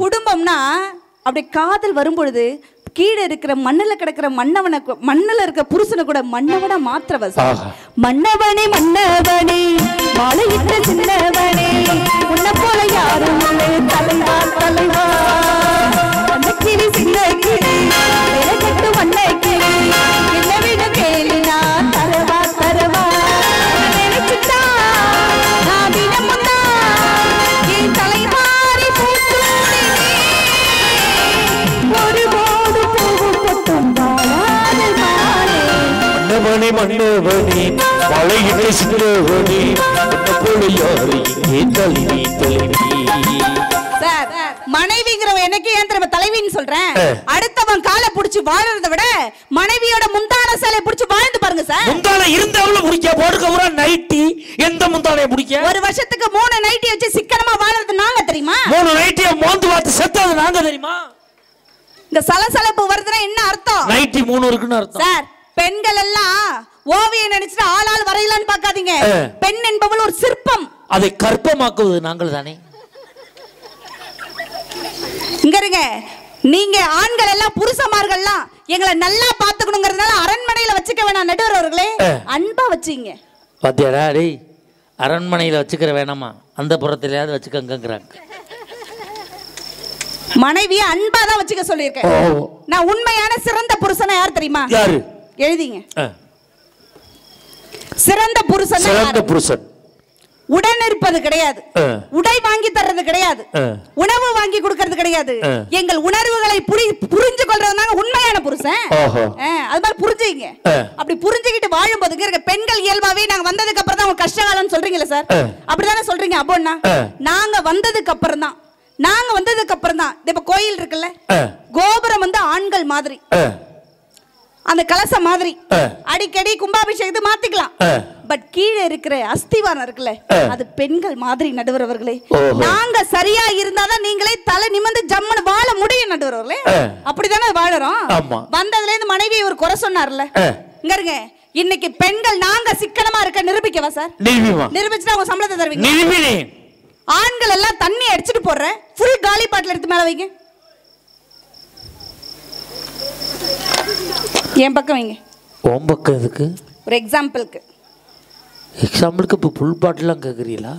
குடும்பம்னா அப்படி காதல் வரும்பொழுது கீழே இருக்கிற மண்ணுல கிடக்கிற மண்ணுல இருக்க புருஷனை கூட மன்னவனா மாத்திரவ சார். மன்னவனே மன்னவனே மாலையிட்ட சின்னவனே உன்னை போல யாரும் தலைவா தலைவா அந்த கிளி சின்ன கிளி கட்டு வண்ண கிளி என்ன விட கேளினா தரவா தரவா நினைச்சுட்டா நான் தினமுன்னா என் தலைமாறி பூத்தூடி ஒரு போடு பூவும் பொட்டும் வாழாது மாலே மன்னவனே மன்னவனே மலையிட்ட சின்னவனே உன்னை போல யாரு இங்கே தலைவி தலைவி. சார், மனைவிங்கிறவ எனக்கு ஏன் தெரியுமா தலைவின்னு சொல்றேன்? அடுத்தவன் காலை புடிச்சு வாழறதை விட மனைவியோட முந்தான சேலை புடிச்சு வாழ்ந்து பாருங்க சார். முந்தான இருந்தவள முடிக்க போடுக்க ஒரு நைட்டி எந்த முந்தானைய முடிக்க? ஒரு வருஷத்துக்கு 3 நைட்டி வச்சு சிக்கனமா வாழறது நாங்க தெரியுமா? 3 நைட்டிய மோந்து பார்த்து செத்தது நாங்க தெரியுமா? இந்த சலசலப்பு வருதுன்னா என்ன அர்த்தம்? நைட்டி 3 இருக்குன்னு அர்த்தம். சார், பெண்கள் எல்லாம் ஓவியம் நினைச்சிட்டு ஆளால் வரையலான்னு பார்க்காதீங்க. பெண் என்பவள் ஒரு சிற்பம். அதை கற்பமாக்குவது நாங்கள் தானே. இங்க இருங்க, நீங்க ஆண்கள் எல்லாம் புருஷமார்கள்லாம் எங்களை நல்லா பாத்துக்கணுங்கிறதுனால அரண்மனையில வச்சுக்க வேணாம். நடுவர் அவர்களே, அன்பா வச்சுங்க. பாத்தியாடா டேய், அரண்மனையில வச்சுக்கிற வேணாமா, அந்த புறத்திலேயாவது வச்சுக்கங்கிறாங்க. மனைவிய அன்பா தான் வச்சுக்க சொல்லியிருக்கேன். நான் உண்மையான சிறந்த புருஷனா யார் தெரியுமா? யாரு? எழுதிங்க. சிறந்த புருஷன். சிறந்த புருஷன் உடன் இருப்பது கிடையாது, உடை வாங்கி தர்றது கிடையாது, உணவு வாங்கி கொடுக்கறது கிடையாது. எங்கள் உணர்வுகளை புரிஞ்சு கொள்றதுனால உண்மையான புருஷன். அது மாதிரி புரிஞ்சுங்க. அப்படி புரிஞ்சுக்கிட்டு வாழும்போது இருக்க பெண்கள் இயல்பாவே நாங்க வந்ததுக்கு அப்புறம் தான் கஷ்ட காலம்னு சொல்றீங்களா சார்? அப்படிதானே சொல்றீங்க? அப்போன்னா நாங்க வந்ததுக்கு அப்புறம் தான் இப்ப கோயில் இருக்குல்ல, கோபுரம் வந்து ஆண்கள் மாதிரி, அந்த கலசம் மாதிரி அடிக்கடி கும்பாபிஷேகத்தை மாத்திக்கலாம். பட் கீழே இருக்கிற அஸ்திவாரம் இருக்குல்ல, அது பெண்கள் மாதிரி. நடுவர் அவர்களே, நாங்க சரியா இருந்தாதான் நீங்களே தலை நிமிர்ந்து ஜம்முன்னு வாழ முடியும். நடுவர் அவர்களே, அப்படித்தானே வாழறோம். வந்ததுல இருந்து மனைவி ஒரு குறை சொன்னார்ல, இங்க இருங்க. இன்னைக்கு பெண்கள் நாங்க சிக்கனமா இருக்க நிரூபிக்கவா சார்? நிரூபிச்சுட்டு அவங்க சம்பளத்தை தருவீங்க. ஆண்கள் எல்லாம் தண்ணி அடிச்சுட்டு போடுற ஃபுல் காலி பாட்டில் எடுத்து மேல வைங்க. என் பக்கம் வைங்க. உன் பக்கம் எதுக்கு? ஒரு எக்ஸாம்பிளுக்கு இப்போ ஃபுல் பாட்டிலாம் கேட்குறீங்களா?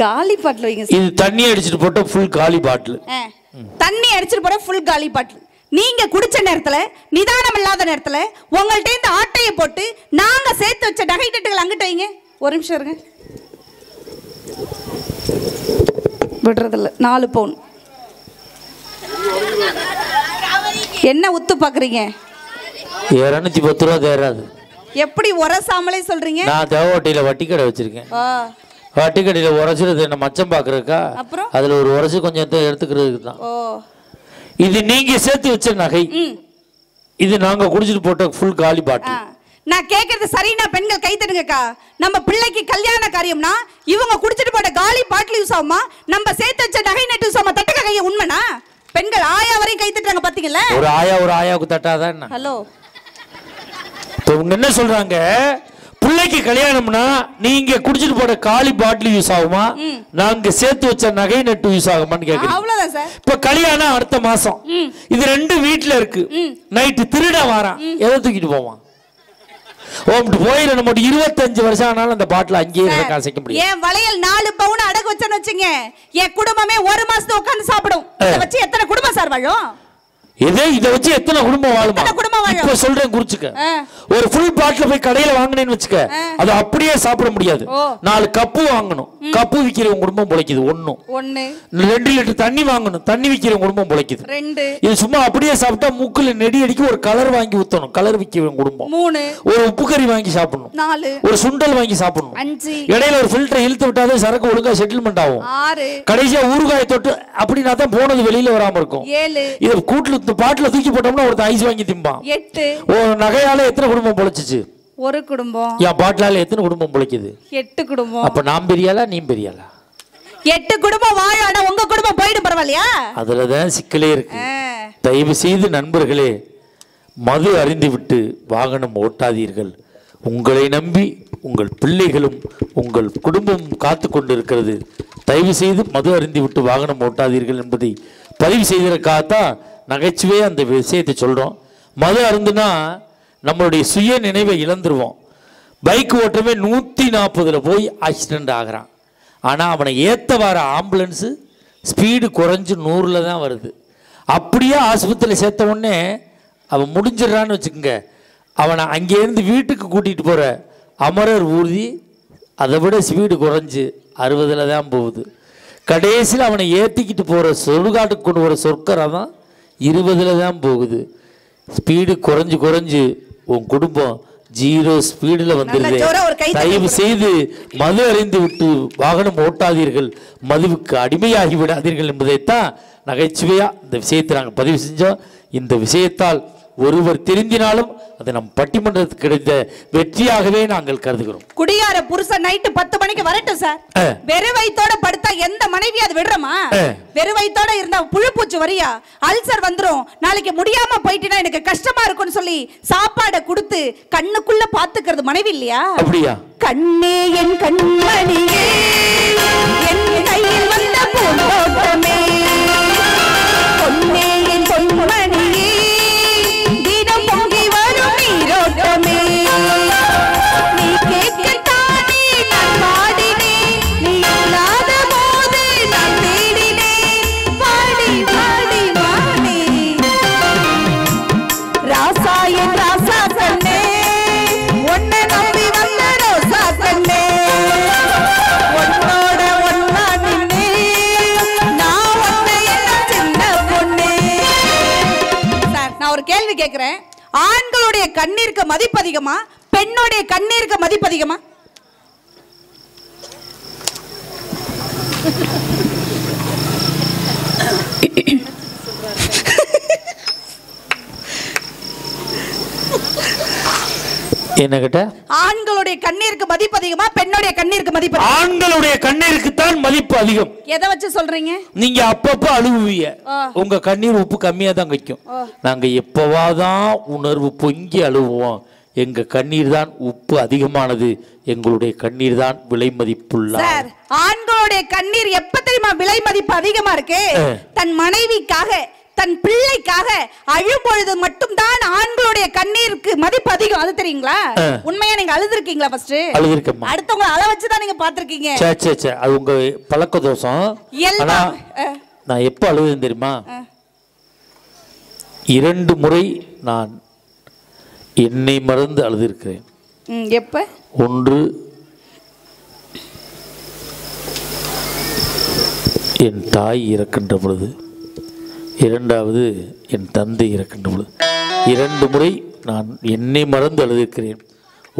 காலி பாட்டில் வைங்க. இது தண்ணி அடிச்சுட்டு போட்ட ஃபுல் காலி பாட்டில். தண்ணி அடிச்சுட்டு போற ஃபுல் காலி பாட்டில். நீங்க குடிச்ச நேரத்துல, நிதானம் இல்லாத நேரத்துல உங்கள்ட்ட இந்த ஆட்டை சண்டையை போட்டு நாங்க சேர்த்து வச்ச நகை நட்டுகள் அங்கிட்டு வைங்க. ஒரு நிமிஷம் இருங்க, விடுறதில்ல. 4 பவுன் என்ன உத்து பாக்குறீங்க? 210 ரூபா தேராது. எப்படி உரசாமலே சொல்றீங்க? நான் தேவட்டியில வட்டி கடை வச்சிருக்கேன். வட்டி கடையில உரைச்சிருது என்ன மச்சம் பாக்குறதுக்கா? அதுல ஒரு உரைச்சு கொஞ்சம் எடுத்துக்கிறதுக்கு தான். இது நீங்க சேர்த்து வச்ச நகை, இது நாங்க குடிச்சிட்டு போட்ட ஃபுல் காலி பாட்டில். நான் கேக்குறது சரினா பெண்கள் கை தட்டுங்கக்கா. நம்ம பிள்ளைக்கு கல்யாண காரியம்னா இவங்க குடிச்சிட்டு போட்ட காலி பாட்டில் யூஸ் ஆகுமா? நம்ம சேர்த்து வச்ச நகை நட்டு யூஸ் ஆகுமா? தட்டுக்க கையை. உண்மைனா பெண்கள் ஆயா வரையும் கை தட்டுறாங்க பாத்தீங்களா? ஒரு ஆயாவுக்கு தட்டாதான் என்ன? ஹலோ, இவங்க என்ன சொல்றாங்க, பிள்ளைக்கு கல்யாணம்னா நீங்க குடிச்சிட்டு போட காலி பாட்டில் யூஸ் ஆகுமா, நாங்க சேர்த்து வச்ச நகை நட்டு யூஸ் ஆகுமான்னு கேக்குறீங்க. அவ்வளவுதான் சார். இப்ப கல்யாணம் அடுத்த மாசம், இது 2 வீட்டுல இருக்கு. நைட்டு திருட வாரான், எதை தூக்கிட்டு போவான்? போயில நம்ம 25 வருஷம் ஆனாலும் அந்த பாட்டில் அங்கேயே காசைக்க முடியும். என் வளையல் 4 பவுன் அடகு வச்சேன்னு வச்சுங்க, என் குடும்பமே 1 மாசத்துக்கு உட்கார்ந்து சாப்பிடும். இதை வச்சு எத்தனை குடும்பம் சார் வாழும்? இதை வச்சு எத்தனை குடும்பம் வாழுமா? இப்ப சொல்றேன் குறிச்சுக்க. ஒரு ஃபுல் பாட்டில் போய் கடையில வாங்கினேன்னு வச்சுக்க, அது அப்படியே சாப்பிட முடியாது. 4 கப்பு வாங்கணும், கப்பு விக்கிறவங்க குடும்பம் பிழைக்குது. 1 2 லிட்டர் தண்ணி வாங்கணும், தண்ணி விக்கிறவங்க குடும்பம் பிழைக்குது. 2 இது சும்மா அப்படியே சாப்பிட்டா மூக்குல நெடி அடிக்க ஒரு கலர் வாங்கி ஊத்தணும், கலர் விக்கிறவங்க குடும்பம். 3 ஒரு உப்பு கறி வாங்கி சாப்பிடணும். 4 ஒரு சுண்டல் வாங்கி சாப்பிடணும். 5 இடையில ஒரு ஃபில்டர் இழுத்து விட்டாவே சரக்கு ஒழுங்கா செட்டில்மெண்ட் ஆகும். 6 கடைசியா ஊறுகாயை தொட்டு அப்படின்னா தான் போனது வெளியில வராம இருக்கும். 7 இது கூட்டுல பாட்டில தூக்கி போட்டோம்னா ஒரு ஐஸ் வாங்கி திம்பான். 8 நகையால எத்தனை குடும்பம் பொழைச்சிச்சு? ஒரு குடும்பம். என் பாட்டிலால எத்தனை குடும்பம் பொழைக்குது? 8 குடும்பம். அப்ப நான் பெரியாளா நீ பெரியாளா? 8 குடும்பம் வாழாட உங்க குடும்பம் போயிடும் பரவாயில்லையா? அதுலதான் சிக்கலே இருக்கு. தயவு செய்து நண்பர்களே, மது அருந்தி விட்டு வாகனம் ஓட்டாதீர்கள். உங்களை நம்பி உங்கள் பிள்ளைகளும் உங்கள் குடும்பமும் காத்து கொண்டிருக்கிறது. தயவு செய்து மது அருந்தி விட்டு வாகனம் ஓட்டாதீர்கள் என்பதை பதிவு செய்ததற்காகத்தான் நகைச்சுவையே அந்த விஷயத்தை சொல்றோம். மது அருந்துனா நம்மளுடைய சுய நினைவை இழந்துருவோம். பைக் ஓட்டமே 140ல் போய் ஆக்சிடென்ட் ஆகிறான். ஆனால் அவனை ஏற்ற வர ஆம்புலன்ஸு ஸ்பீடு குறைஞ்சு 100ல் தான் வருது. அப்படியே ஆஸ்பத்திரியில் சேர்த்த உடனே அவன் முடிஞ்சிடறான்னு வச்சுக்கோங்க, அவனை அங்கேருந்து வீட்டுக்கு கூட்டிகிட்டு போகிற அமரர் ஊர்தி அதை விட ஸ்பீடு குறைஞ்சு 60ல் தான் போகுது. கடைசியில் அவனை ஏற்றிக்கிட்டு போகிற சுடுகாட்டுக்கு கொண்டு போகிற சொற்கரை தான் 20ல் தான் போகுது. ஸ்பீடு குறைஞ்சு உன் குடும்பம் 0 ஸ்பீடில் வந்துடுது. தயவு செய்து மது அறிந்து விட்டு வாகனம் ஓட்டாதீர்கள், மதுவுக்கு அடிமையாகி விடாதீர்கள் என்பதைத்தான் நகைச்சுவையா இந்த விஷயத்தை நாங்கள் பதிவு செஞ்சோம். இந்த விஷயத்தால் ஒருவர் திருந்தினாலும் அது நம் பட்டிமன்றத்துக்கு கிடைத்த வெற்றியாகவே நாங்கள் கருதுகிறோம். குடியார புருஷன் நைட்டு 10 மணிக்கு வரட்டும் சார். வெறு வயித்தோட படுத்தா எந்த மனைவி அது விடுறமா? வெறு வயித்தோட இருந்தா புழுப்பூச்சி வரியா, அல்சர் வந்துரும், நாளைக்கு முடியாம போயிட்டுனா எனக்கு கஷ்டமா இருக்கும்னு சொல்லி சாப்பாடை கொடுத்து கண்ணுக்குள்ள பாத்துக்கிறது மனைவி இல்லையா? அப்படியா? கண்ணே என் கண்மணியே, என் கையில் வந்த பூந்தோட்டமே, பொன்னே என் பொன்மணியே, தினம் பொங்கி வரும் நீரோட்டமே, நீ கேட்கத்தானே நான் பாடினேன், நீ இல்லாத போது நான் தேடினேன், பாடி பாடி பாடி ராசா என் ராசா கண்ணே, உன்னை நம்பி வந்த ரோசா கண்ணே, உன்னோட ஒன்னா நின்னே, நான் உன்னை எல்லாம் சின்ன பொண்ணே. சார், நான் ஒரு கேள்வி கேட்கிறேன். ஆண்களுடைய கண்ணீருக்கு மதிப்பு அதிகமா, பெண்ணுடைய கண்ணீருக்கு மதிப்பு அதிகமா? என்ன கேட்ட? ஆண்களுடைய கண்ணீருக்கு மதிப்பு அதிகமா, பெண்ணுடைய கண்ணீருக்கு மதிப்பு? ஆண்களுடைய கண்ணீருக்கு தான் மதிப்பு அதிகம். எதை வச்சு சொல்றீங்க? நீங்க அப்பப்ப அழுவுவீங்க, உங்க கண்ணீர் உப்பு கம்மியா தான் வைக்கும். நாங்க எப்பவாதான் உணர்வு பொங்கி அழுவோம். எங்க கண்ணீர் தான் உப்பு அதிகமானது, எங்களுடைய கண்ணீர் தான் விலை மதிப்புள்ள. சார், ஆண்களுடைய கண்ணீர் எப்ப தெரியுமா விலை மதிப்பு அதிகமா இருக்கு? தன் மனைவிக்காக, தன் பிள்ளைக்காக அழும் பொழுது மட்டும் தான் ஆண்களுடைய கண்ணீருக்கு மதிப்பு அதிகம். அது தெரியுங்களா? உண்மையா நீங்க அழுதுருக்கீங்களா? ஃபர்ஸ்ட் அழுதுருக்கேன். அடுத்தவங்க அழ வச்சுதான் நீங்க பாத்திருக்கீங்க. அது உங்க பழக்க தோஷம். நான் எப்ப அழுதுன்னு தெரியுமா? 2 முறை நான் என்னை மறந்து அழுதிருக்கிறேன். எப்ப? ஒன்று என் தாய் இறக்கின்ற பொழுது, இரண்டாவது என் தந்தை இறக்கின்ற பொழுது. 2 முறை நான் என்னை மறந்து அழுதிருக்கிறேன்.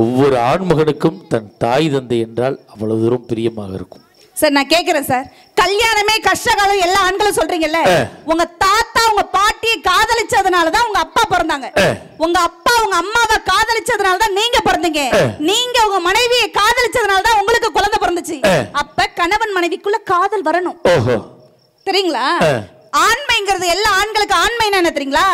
ஒவ்வொரு ஆண்மகனுக்கும் தன் தாய் தந்தை என்றால் அவ்வளவு தூரம் பிரியமாக இருக்கும். சார் நான் கேக்குறேன் சார், கல்யாணமே கஷ்டகாலம் எல்லா ஆண்களும் சொல்றீங்கல்ல, உங்க தாத்தா உங்க பாட்டியை காதலிச்சதுனாலதான் உங்க அப்பா பிறந்தாங்க. உங்க அப்பா உங்க அம்மாவை காதலிச்சதுனாலதான் நீங்க பிறந்தீங்க. நீங்க உங்க மனைவியை காதலிச்சதுனாலதான் உங்களுக்கு குழந்தை பிறந்துச்சு. அப்ப கணவன் மனைவிக்குள்ள காதல் வரணும். தெரியுங்களா? ஆண்மைங்கிறது எல்லா ஆண்களுக்கு ஆண்மை என்ன தெரியுங்களா?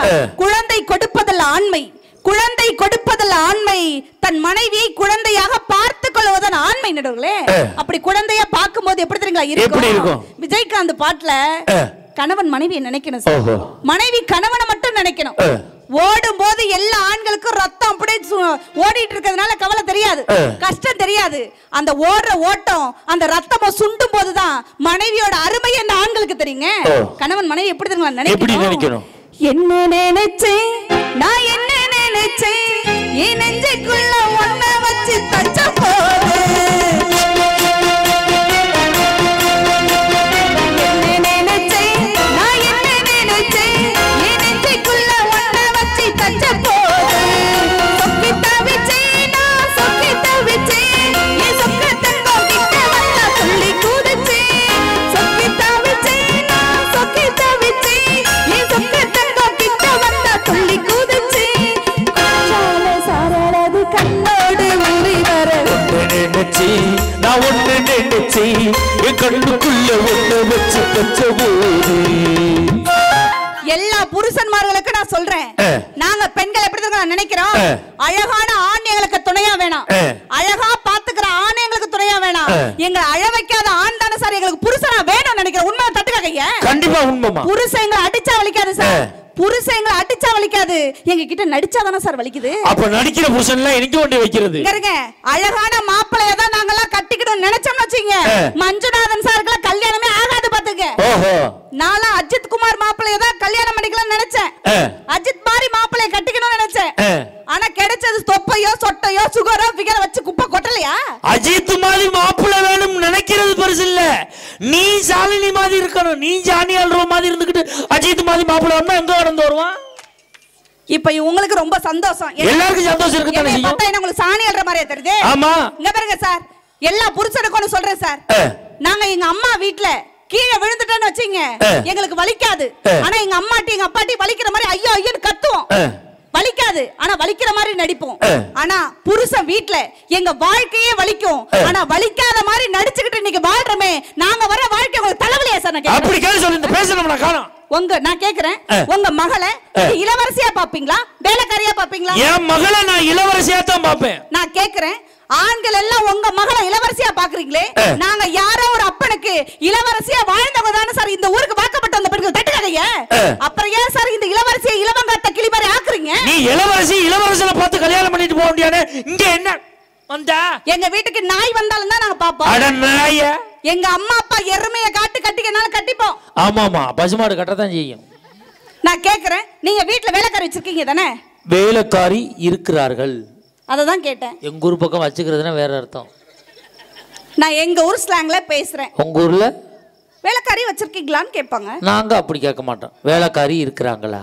குழந்தை கொடுப்பதல்ல ஆண்மை, குழந்தை கொடுப்பதல்ல ஆண்மை, தன் மனைவியை குழந்தையாக பார்த்துக் கொள்வதன் ஆண்மை. நடுவுகளே, அப்படி குழந்தையா பார்க்கும் போது எப்படி தெரியுங்களா இருக்கும்? விஜயகாந்த் பாட்டுல கணவன் மனைவியை நினைக்கணும் சார், மனைவி கணவனை மட்டும் நினைக்கணும். ஓடும் போது எல்லா ஆண்களுக்கும் ரத்தம் அப்படியே ஓடிட்டு இருக்கிறதுனால கவலை தெரியாது, கஷ்டம் தெரியாது. அந்த ஓடுற ஓட்டம், அந்த ரத்தம் சுண்டும் போதுதான் மனைவியோட அருமை என்ன ஆண்களுக்கு தெரியுங்க. கணவன் மனைவி எப்படி தெரியுங்களா நினைக்கணும்? என்ன நினைச்சேன் நான், என்ன நினைச்சேன் என் நெஞ்சுக்குள்ள ஒன்ன வச்சு தச்ச போது, என்ன நினைச்சேன் நான், என்ன நினைச்சேன் என் நெஞ்சுக்குள்ள ஒன்ன வச்சு தச்ச போது, சொக்கி தவிச்சேன் நான், சொக்கி தவிச்சேன் என் சொக்க தங்கம் கிட்ட வந்தா துள்ளி கூதச்சேன், சொக்கி தவிச்சேன் நான், சொக்கி தவிச்சேன் என் சொக்க தங்கம் கிட்ட வந்தா துள்ளி கூதச்சேன், கொஞ்சால சாரளது கண்ணோடு ஊறி வர நினைச்சி நான் ஒண்ணு நினைச்சி என் கண்ணுக்குள்ள ஒண்ணு வச்சு வச்ச போது. எல்லா புருஷன்மார்களுக்கு நான் சொல்றேன், நாங்க பெண்கள் எப்படி நினைக்கிறோம், அழகான ஆண் எங்களுக்கு துணையா வேணாம், அழகா பாத்துக்கிற ஆண் எங்களுக்கு துணையா வேணாம், எங்க அழ வைக்காத ஆண் தானே சார் எங்களுக்கு புருஷனா வேணும் நினைக்கிறேன். உண்மை தட்டுக்காக, கண்டிப்பா உண்மைமா. புருஷன் எங்களை அடிச்சா வலிக்காது சார், புருஷன் எங்களை அடிச்சா வலிக்காது, எங்க கிட்ட நடிச்சாதானே சார் வலிக்குது. அப்ப நடிக்கிற புருஷன் எல்லாம் எனக்கு கொண்டு வைக்கிறது இருங்க. அழகான மாப்பிள்ளைய தான் நாங்கெல்லாம் கட்டிக்கணும் நினைச்சோம்னு வச்சீங்க, மஞ்சுநாதன் சாருக்கு கல்யாணமே ஆகாது பாத்துங்க. நாளா அஜித் குமார் மாப்பிள்ளைய தான் கல்யாணம் பண்ணிக்கலாம் நினைச்சேன், அஜித் மாதிரி மாப்பிள்ளைய கட்டிக்கணும்னு நினைச்சேன். ஆனா கிடைச்சது தொப்பையோ சொட்டையோ சுகரோ பிகர வச்சு குப்பை கொட்டலையா. அஜித் மாதிரி மாப்பிள்ளை வேணும் நினைக்கிறது பெருசு இல்ல, நீ சாலினி மாதிரி இருக்கணும், நீ ஜானி அல்ரோ மாதிரி இருந்துகிட்டு அஜித் மாதிரி மாப்பிள்ளை வந்தா எங்க நடந்து வருவான். இப்ப உங்களுக்கு ரொம்ப சந்தோஷம், எல்லாருக்கும் சந்தோஷம் இருக்கு தானே. உங்களுக்கு சாணி அல்ற மாதிரியே தெரியுது. ஆமா, இங்க பாருங்க சார், எல்லா புருஷனுக்கும் சொல்றேன் சார், நாங்க எங்க அம்மா வீட்டுல கீழே விழுந்துட்டேன்னு வச்சீங்க எங்களுக்கு வலிக்காது, ஆனா எங்க அம்மாட்டி எங்க அப்பாட்டி வலிக்கிற மாதிரி ஐயோ ஐயோன்னு கத்துவோம், வலிக்காது ஆனா வலிக்கிற மாதிரி நடிப்போம். ஆனா புருஷன் வீட்ல எங்க வாழ்க்கையே வலிக்கும், ஆனா வலிக்காத மாதிரி நடிச்சுக்கிட்டு இன்னைக்கு வாழ்றமே, நாங்க வர வாழ்க்கை உங்களுக்கு தலைவலியா சார்? நான் அப்படி கேளு சொல்லி இந்த பேசணும் நான் காணோம். நான் கேக்குறேன், உங்க மகளை இளவரசியா பாப்பீங்களா வேலைக்காரியா பாப்பீங்களா? என் மகளை நான் இளவரசியா தான் பாப்பேன். நான் கேக்குறேன், ஆண்கள் எல்லாம் உங்க மகளை இளவரசியா பாக்குறீங்களே, நாங்க யாரோ ஒரு அப்பனுக்கு இளவரசியா வாழ்ந்தவங்க தானே சார் இந்த ஊருக்கு வாக்கப்பட்ட அந்த பெண்கள் தட்டுக்காதீங்க. அப்புறம் ஏன் சார் இந்த இளவரசியை இளவங்காத்த கிளி மாதிரி ஆக்குறீங்க? நீ இளவரசி இளவரசில பார்த்து கல்யாணம் பண்ணிட்டு போக முடியாது. இங்க என்ன வந்தா எங்க வீட்டுக்கு நாய் வந்தாலும் தான் நாங்க பாப்போம். அட நாய, எங்க அம்மா அப்பா எருமையை காட்டு கட்டிக்கனால கட்டிப்போம். ஆமாமா, பசுமாடு கட்டதான் செய்யும். நான் கேக்குறேன், நீங்க வீட்டுல வேலைக்காரி வச்சிருக்கீங்க தானே? வேலைக்காரி இருக்கிறார்கள், அததான் கேட்டேன். எங்க ஊர் பக்கம் வச்சுக்கிறதுனா வேற அர்த்தம். நான் எங்க ஊர் ஸ்லாங்ல பேசுறேன். உங்க ஊர்ல வேலைக்காரி வச்சிருக்கீங்களான்னு கேட்பாங்க. நாங்க அப்படி கேட்க மாட்டோம், வேலைக்காரி இருக்கிறாங்களா.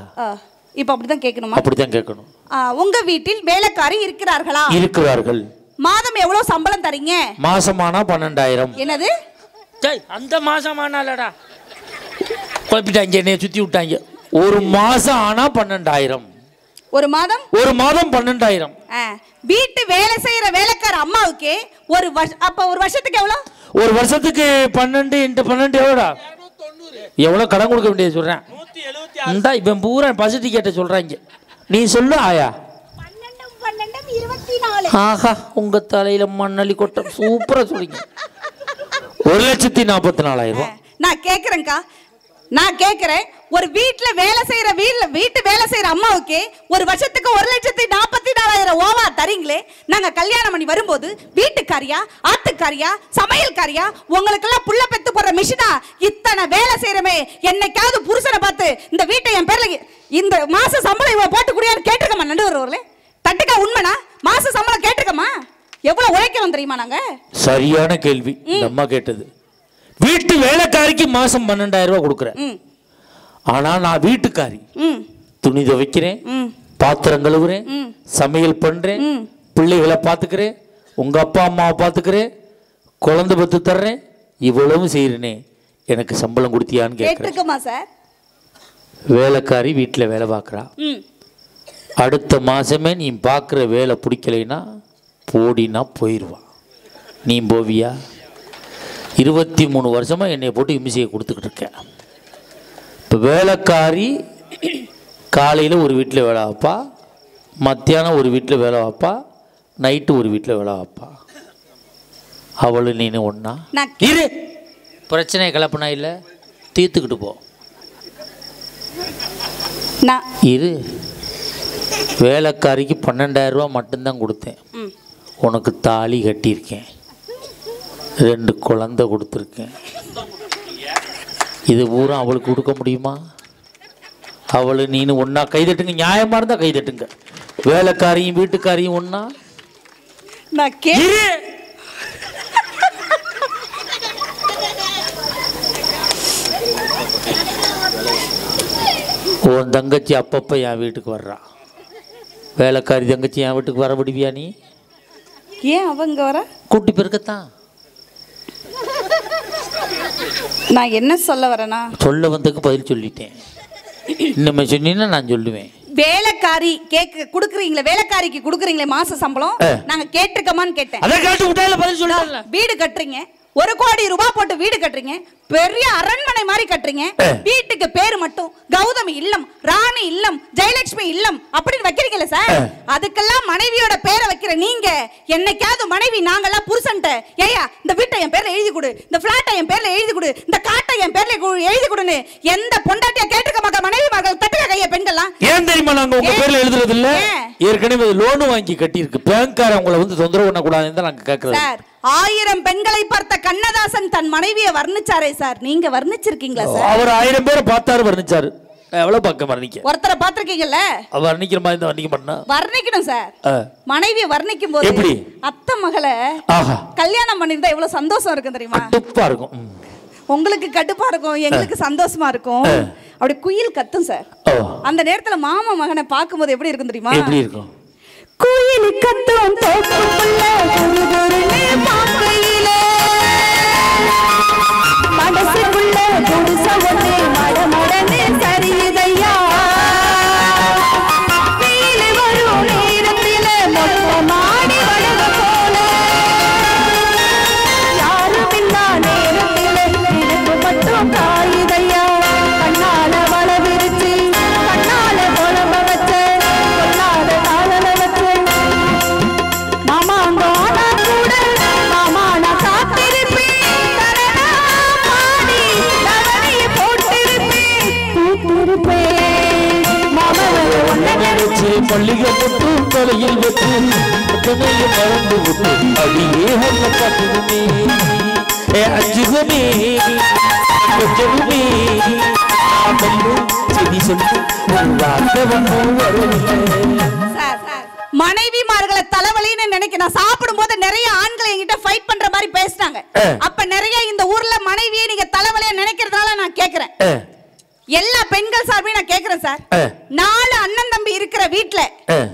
இப்ப அப்படிதான் கேட்கணுமா? அப்படிதான் கேட்கணும். உங்க வீட்டில் வேலைக்காரி இருக்கிறார்களா? இருக்கிறார்கள். மாதம் எவ்வளவு சம்பளம் தரீங்க? மாசமானா 12,000. என்னது? அந்த மாசமானாலடா குழப்பிட்டாங்க, என்னைய சுத்தி விட்டாங்க. ஒரு மாசம் ஆனா 12,000. ஒரு மாதம் 12,000. வீட்டு வேலை செய்யற வேலைக்கார அம்மாவுக்கு ஒரு அப்ப ஒரு வருஷத்துக்கு எவ்வளவு? ஒரு வருஷத்துக்கு 12 × 12 எவ்வளோடா? எவ்வளவு கடன் கொடுக்க வேண்டியது சொல்றேன். இந்த இவன் பூரா பஸ் டிக்கெட்டை சொல்றாங்க, நீ சொல்லு ஆயா. 12 ஆஹா, உங்க தலையில மண்ணலி கொட்ட சூப்பரா சொல்றீங்க. 1,44,000. நான் கேக்குறேன்க்கா, நான் கேக்குறேன், ஒரு வீட்டுல வேலை செய்யற வீட்டு வேலை செய்யற அம்மாவுக்கு ஒரு வருஷத்துக்கு 1,44,000 ஓவா தரீங்களே. நாங்க கல்யாணம் பண்ணி வரும்போது வீட்டுக்காரியா ஆத்துக்காரியா சமையல்காரியா உங்களுக்கு எல்லாம் புள்ள பெத்து போடுற மிஷினா இத்தனை வேலை செய்யறமே, என்னைக்காவது புருஷனை பார்த்து இந்த வீட்டை என் பேர்ல இந்த மாச சம்பளம் இவ போட்டு குடியான்னு கேட்டிருக்கமா? நடுவர்களே கட்டுக்கா உண்மைனா மாச சம்பளம் கேட்டுக்கமா எவ்வளவு உழைக்கிறோம் தெரியுமா நாங்க? சரியான கேள்வி இந்த அம்மா கேட்டது. வீட்டு வேலைக்காரிக்கு மாசம் 12,000 ரூபாய் கொடுக்குறேன். ஆனா நான் வீட்டுக்காரி, துணி துவைக்கிறேன், பாத்திரம் கழுவுறேன், சமையல் பண்றேன், பிள்ளைகளை பாத்துக்கிறேன், உங்க அப்பா அம்மாவை பாத்துக்கிறேன், குழந்தை பத்து தர்றேன், இவ்வளவு செய்யறேனே, எனக்கு சம்பளம் கொடுத்தியான்னு கேட்கிறேன் சார். வேலைக்காரி வீட்டுல வேலை பார்க்கறா. அடுத்த மாசமே நீ பார்க்குற வேலை பிடிக்கலைன்னா போடினா போயிடுவா. நீ போவியா? 23 வருஷமா என்னை போட்டு இம்சையை கொடுத்துக்கிட்டு இருக்கேன். இப்போ வேலைக்காரி காலையில் ஒரு வீட்டில் வேலை வைப்பா, மத்தியானம் ஒரு வீட்டில் வேலை வைப்பா, நைட்டு ஒரு வீட்டில் வேலை வைப்பா. அவளு நீனு ஒன்றா இரு, பிரச்சனையை கிளப்புனா இல்லை தீர்த்துக்கிட்டு போ. இரு, வேலைக்காரிக்கு 12,000 ரூபா மட்டும்தான் கொடுத்தேன். உனக்கு தாலி கட்டியிருக்கேன், 2 குழந்தை கொடுத்துருக்கேன். இது பூரா அவளுக்கு கொடுக்க முடியுமா? அவளு நீனு ஒன்றா கைதட்டுங்க. நியாயமாக இருந்தால் கைதட்டுங்க. வேலைக்காரியும் வீட்டுக்காரியும் ஒன்றா? உன் தங்கச்சி அப்பப்போ என் வீட்டுக்கு வர்றா. வேலைக்காரி தங்கச்சி என் வீட்டுக்கு வர விடுவியா நீ? ஏன் அவங்க வர? கூட்டி பெருக்கத்தான். நான் என்ன சொல்ல வரேனா? சொல்ல வந்ததுக்கு பதில் சொல்லிட்டேன். இன்னும் சொன்னீங்கன்னா நான் சொல்லுவேன். வேலைக்காரி கேக்கு குடுக்குறீங்களே, வேலைக்காரிக்கு குடுக்குறீங்களே மாச சம்பளம், நாங்க கேட்டிருக்கோமான்னு கேட்டேன். அத கேட்டு விட்டால பதில் சொல்லல. வீடு கட்டுறீங்க, 1 கோடி ரூபாய் போட்டு வீடு கட்டுறீங்க, பெரிய அரண்மனை மாதிரி கட்டுறீங்க. வீட்டுக்கு பேரு மட்டும் கௌதமி இல்லம், ராணி இல்லம், ஜெயலட்சுமி இல்லம் அப்படின்னு வைக்கிறீங்கல்ல சார். அதுக்கெல்லாம் மனைவியோட பேரை வைக்கிற நீங்க என்னைக்காவது மனைவி நாங்கெல்லாம் புருஷன்ட்ட ஏயா இந்த வீட்டை என் பேர்ல எழுதி கொடு, இந்த பிளாட்டை என் பேர்ல எழுதி கொடு, இந்த காட்டை என் பேர்ல எழுதி கொடுன்னு எந்த பொண்டாட்டியா கேட்டுக்க மாட்டா மனைவி மகள் தட்டுக்க கைய பெண்கள்லாம்? ஏன் தெரியுமா நாங்க உங்க பேர்ல எழுதுறது இல்ல? ஏற்கனவே லோன் வாங்கி கட்டி இருக்கு. பேங்க்கார உங்களை வந்து தொந்தரவு பண்ண கூடாதுன்னு நாங்க கேக்குறோம் சார். 1000 பெண்களை பார்த்த கண்ணதாசன் தன் மனைவியை வர்ணிச்சாரே சார், நீங்க வர்ணிச்சிருக்கீங்களா சார்? அவர் 1000 பேரை பார்த்தாரு, வர்ணிச்சாரு. எவ்வளவு பக்கம் வர்ணிக்க? ஒருத்தரை பார்த்திருக்கீங்கல்ல? அவர் வர்ணிக்கிற மாதிரி தான் வர்ணிக்க பண்ணா. வர்ணிக்கணும் சார். மனைவியை வர்ணிக்கும் போது எப்படி அத்தை மகளை கல்யாணம் பண்ணிருந்தா எவ்வளவு சந்தோஷம் இருக்கும் தெரியுமா? கடுப்பா இருக்கும். உங்களுக்கு கடுப்பா இருக்கும், எங்களுக்கு சந்தோஷமா இருக்கும். அப்படி குயில் கத்தும் சார். அந்த நேரத்துல மாமா மகனை பார்க்கும்போது எப்படி இருக்கும் தெரியுமா? எப்படி இருக்கும்? குயில் கத்தும் தோப்புக்குள்ள குருகுருனே பாக்கையிலே மனசுக்குள்ள குடிச ஒண்ணு மடமடனே சரியுதையா. வெயில் வரும் நேரத்திலே மொட்டை மாடி வடக போல யாரும் இல்லா நேரத்திலே எனக்கு மட்டும் காயுதையா. கண்ணால வள விரிச்சு கண்ணால குழம்ப வச்ச கொள்ளாத காதல வச்ச மாமா அங்கோனா கூட மாமா நான் காத்திருப்பேன், தரனா பாடி தவணையை போட்டிருப்பேன், பூத்திருப்பேன் மாமலை ஒன்றை நினைச்சு பள்ளிக போட்டு தலையில் வச்சு துணையை மறந்து விட்டு அடியே ஹல்ல காட்டுமே அஞ்சுகமே கொஞ்சமே செடி சொல்லி மனைவிமார்களை தலைவலின்னு நினைக்கிறேன். சாப்பிடும் போது நிறைய ஆண்கள் என்கிட்ட ஃபைட் பண்ற மாதிரி பேசினாங்க. அப்ப நிறைய இந்த ஊர்ல மனைவியை நீங்க தலைவலியா நினைக்கிறதுனால நான் கேக்குறேன். எல்லா பெண்கள் சார்பையும் நான் கேக்குறேன் சார். 4 அண்ணன் தம்பி இருக்கிற வீட்ல,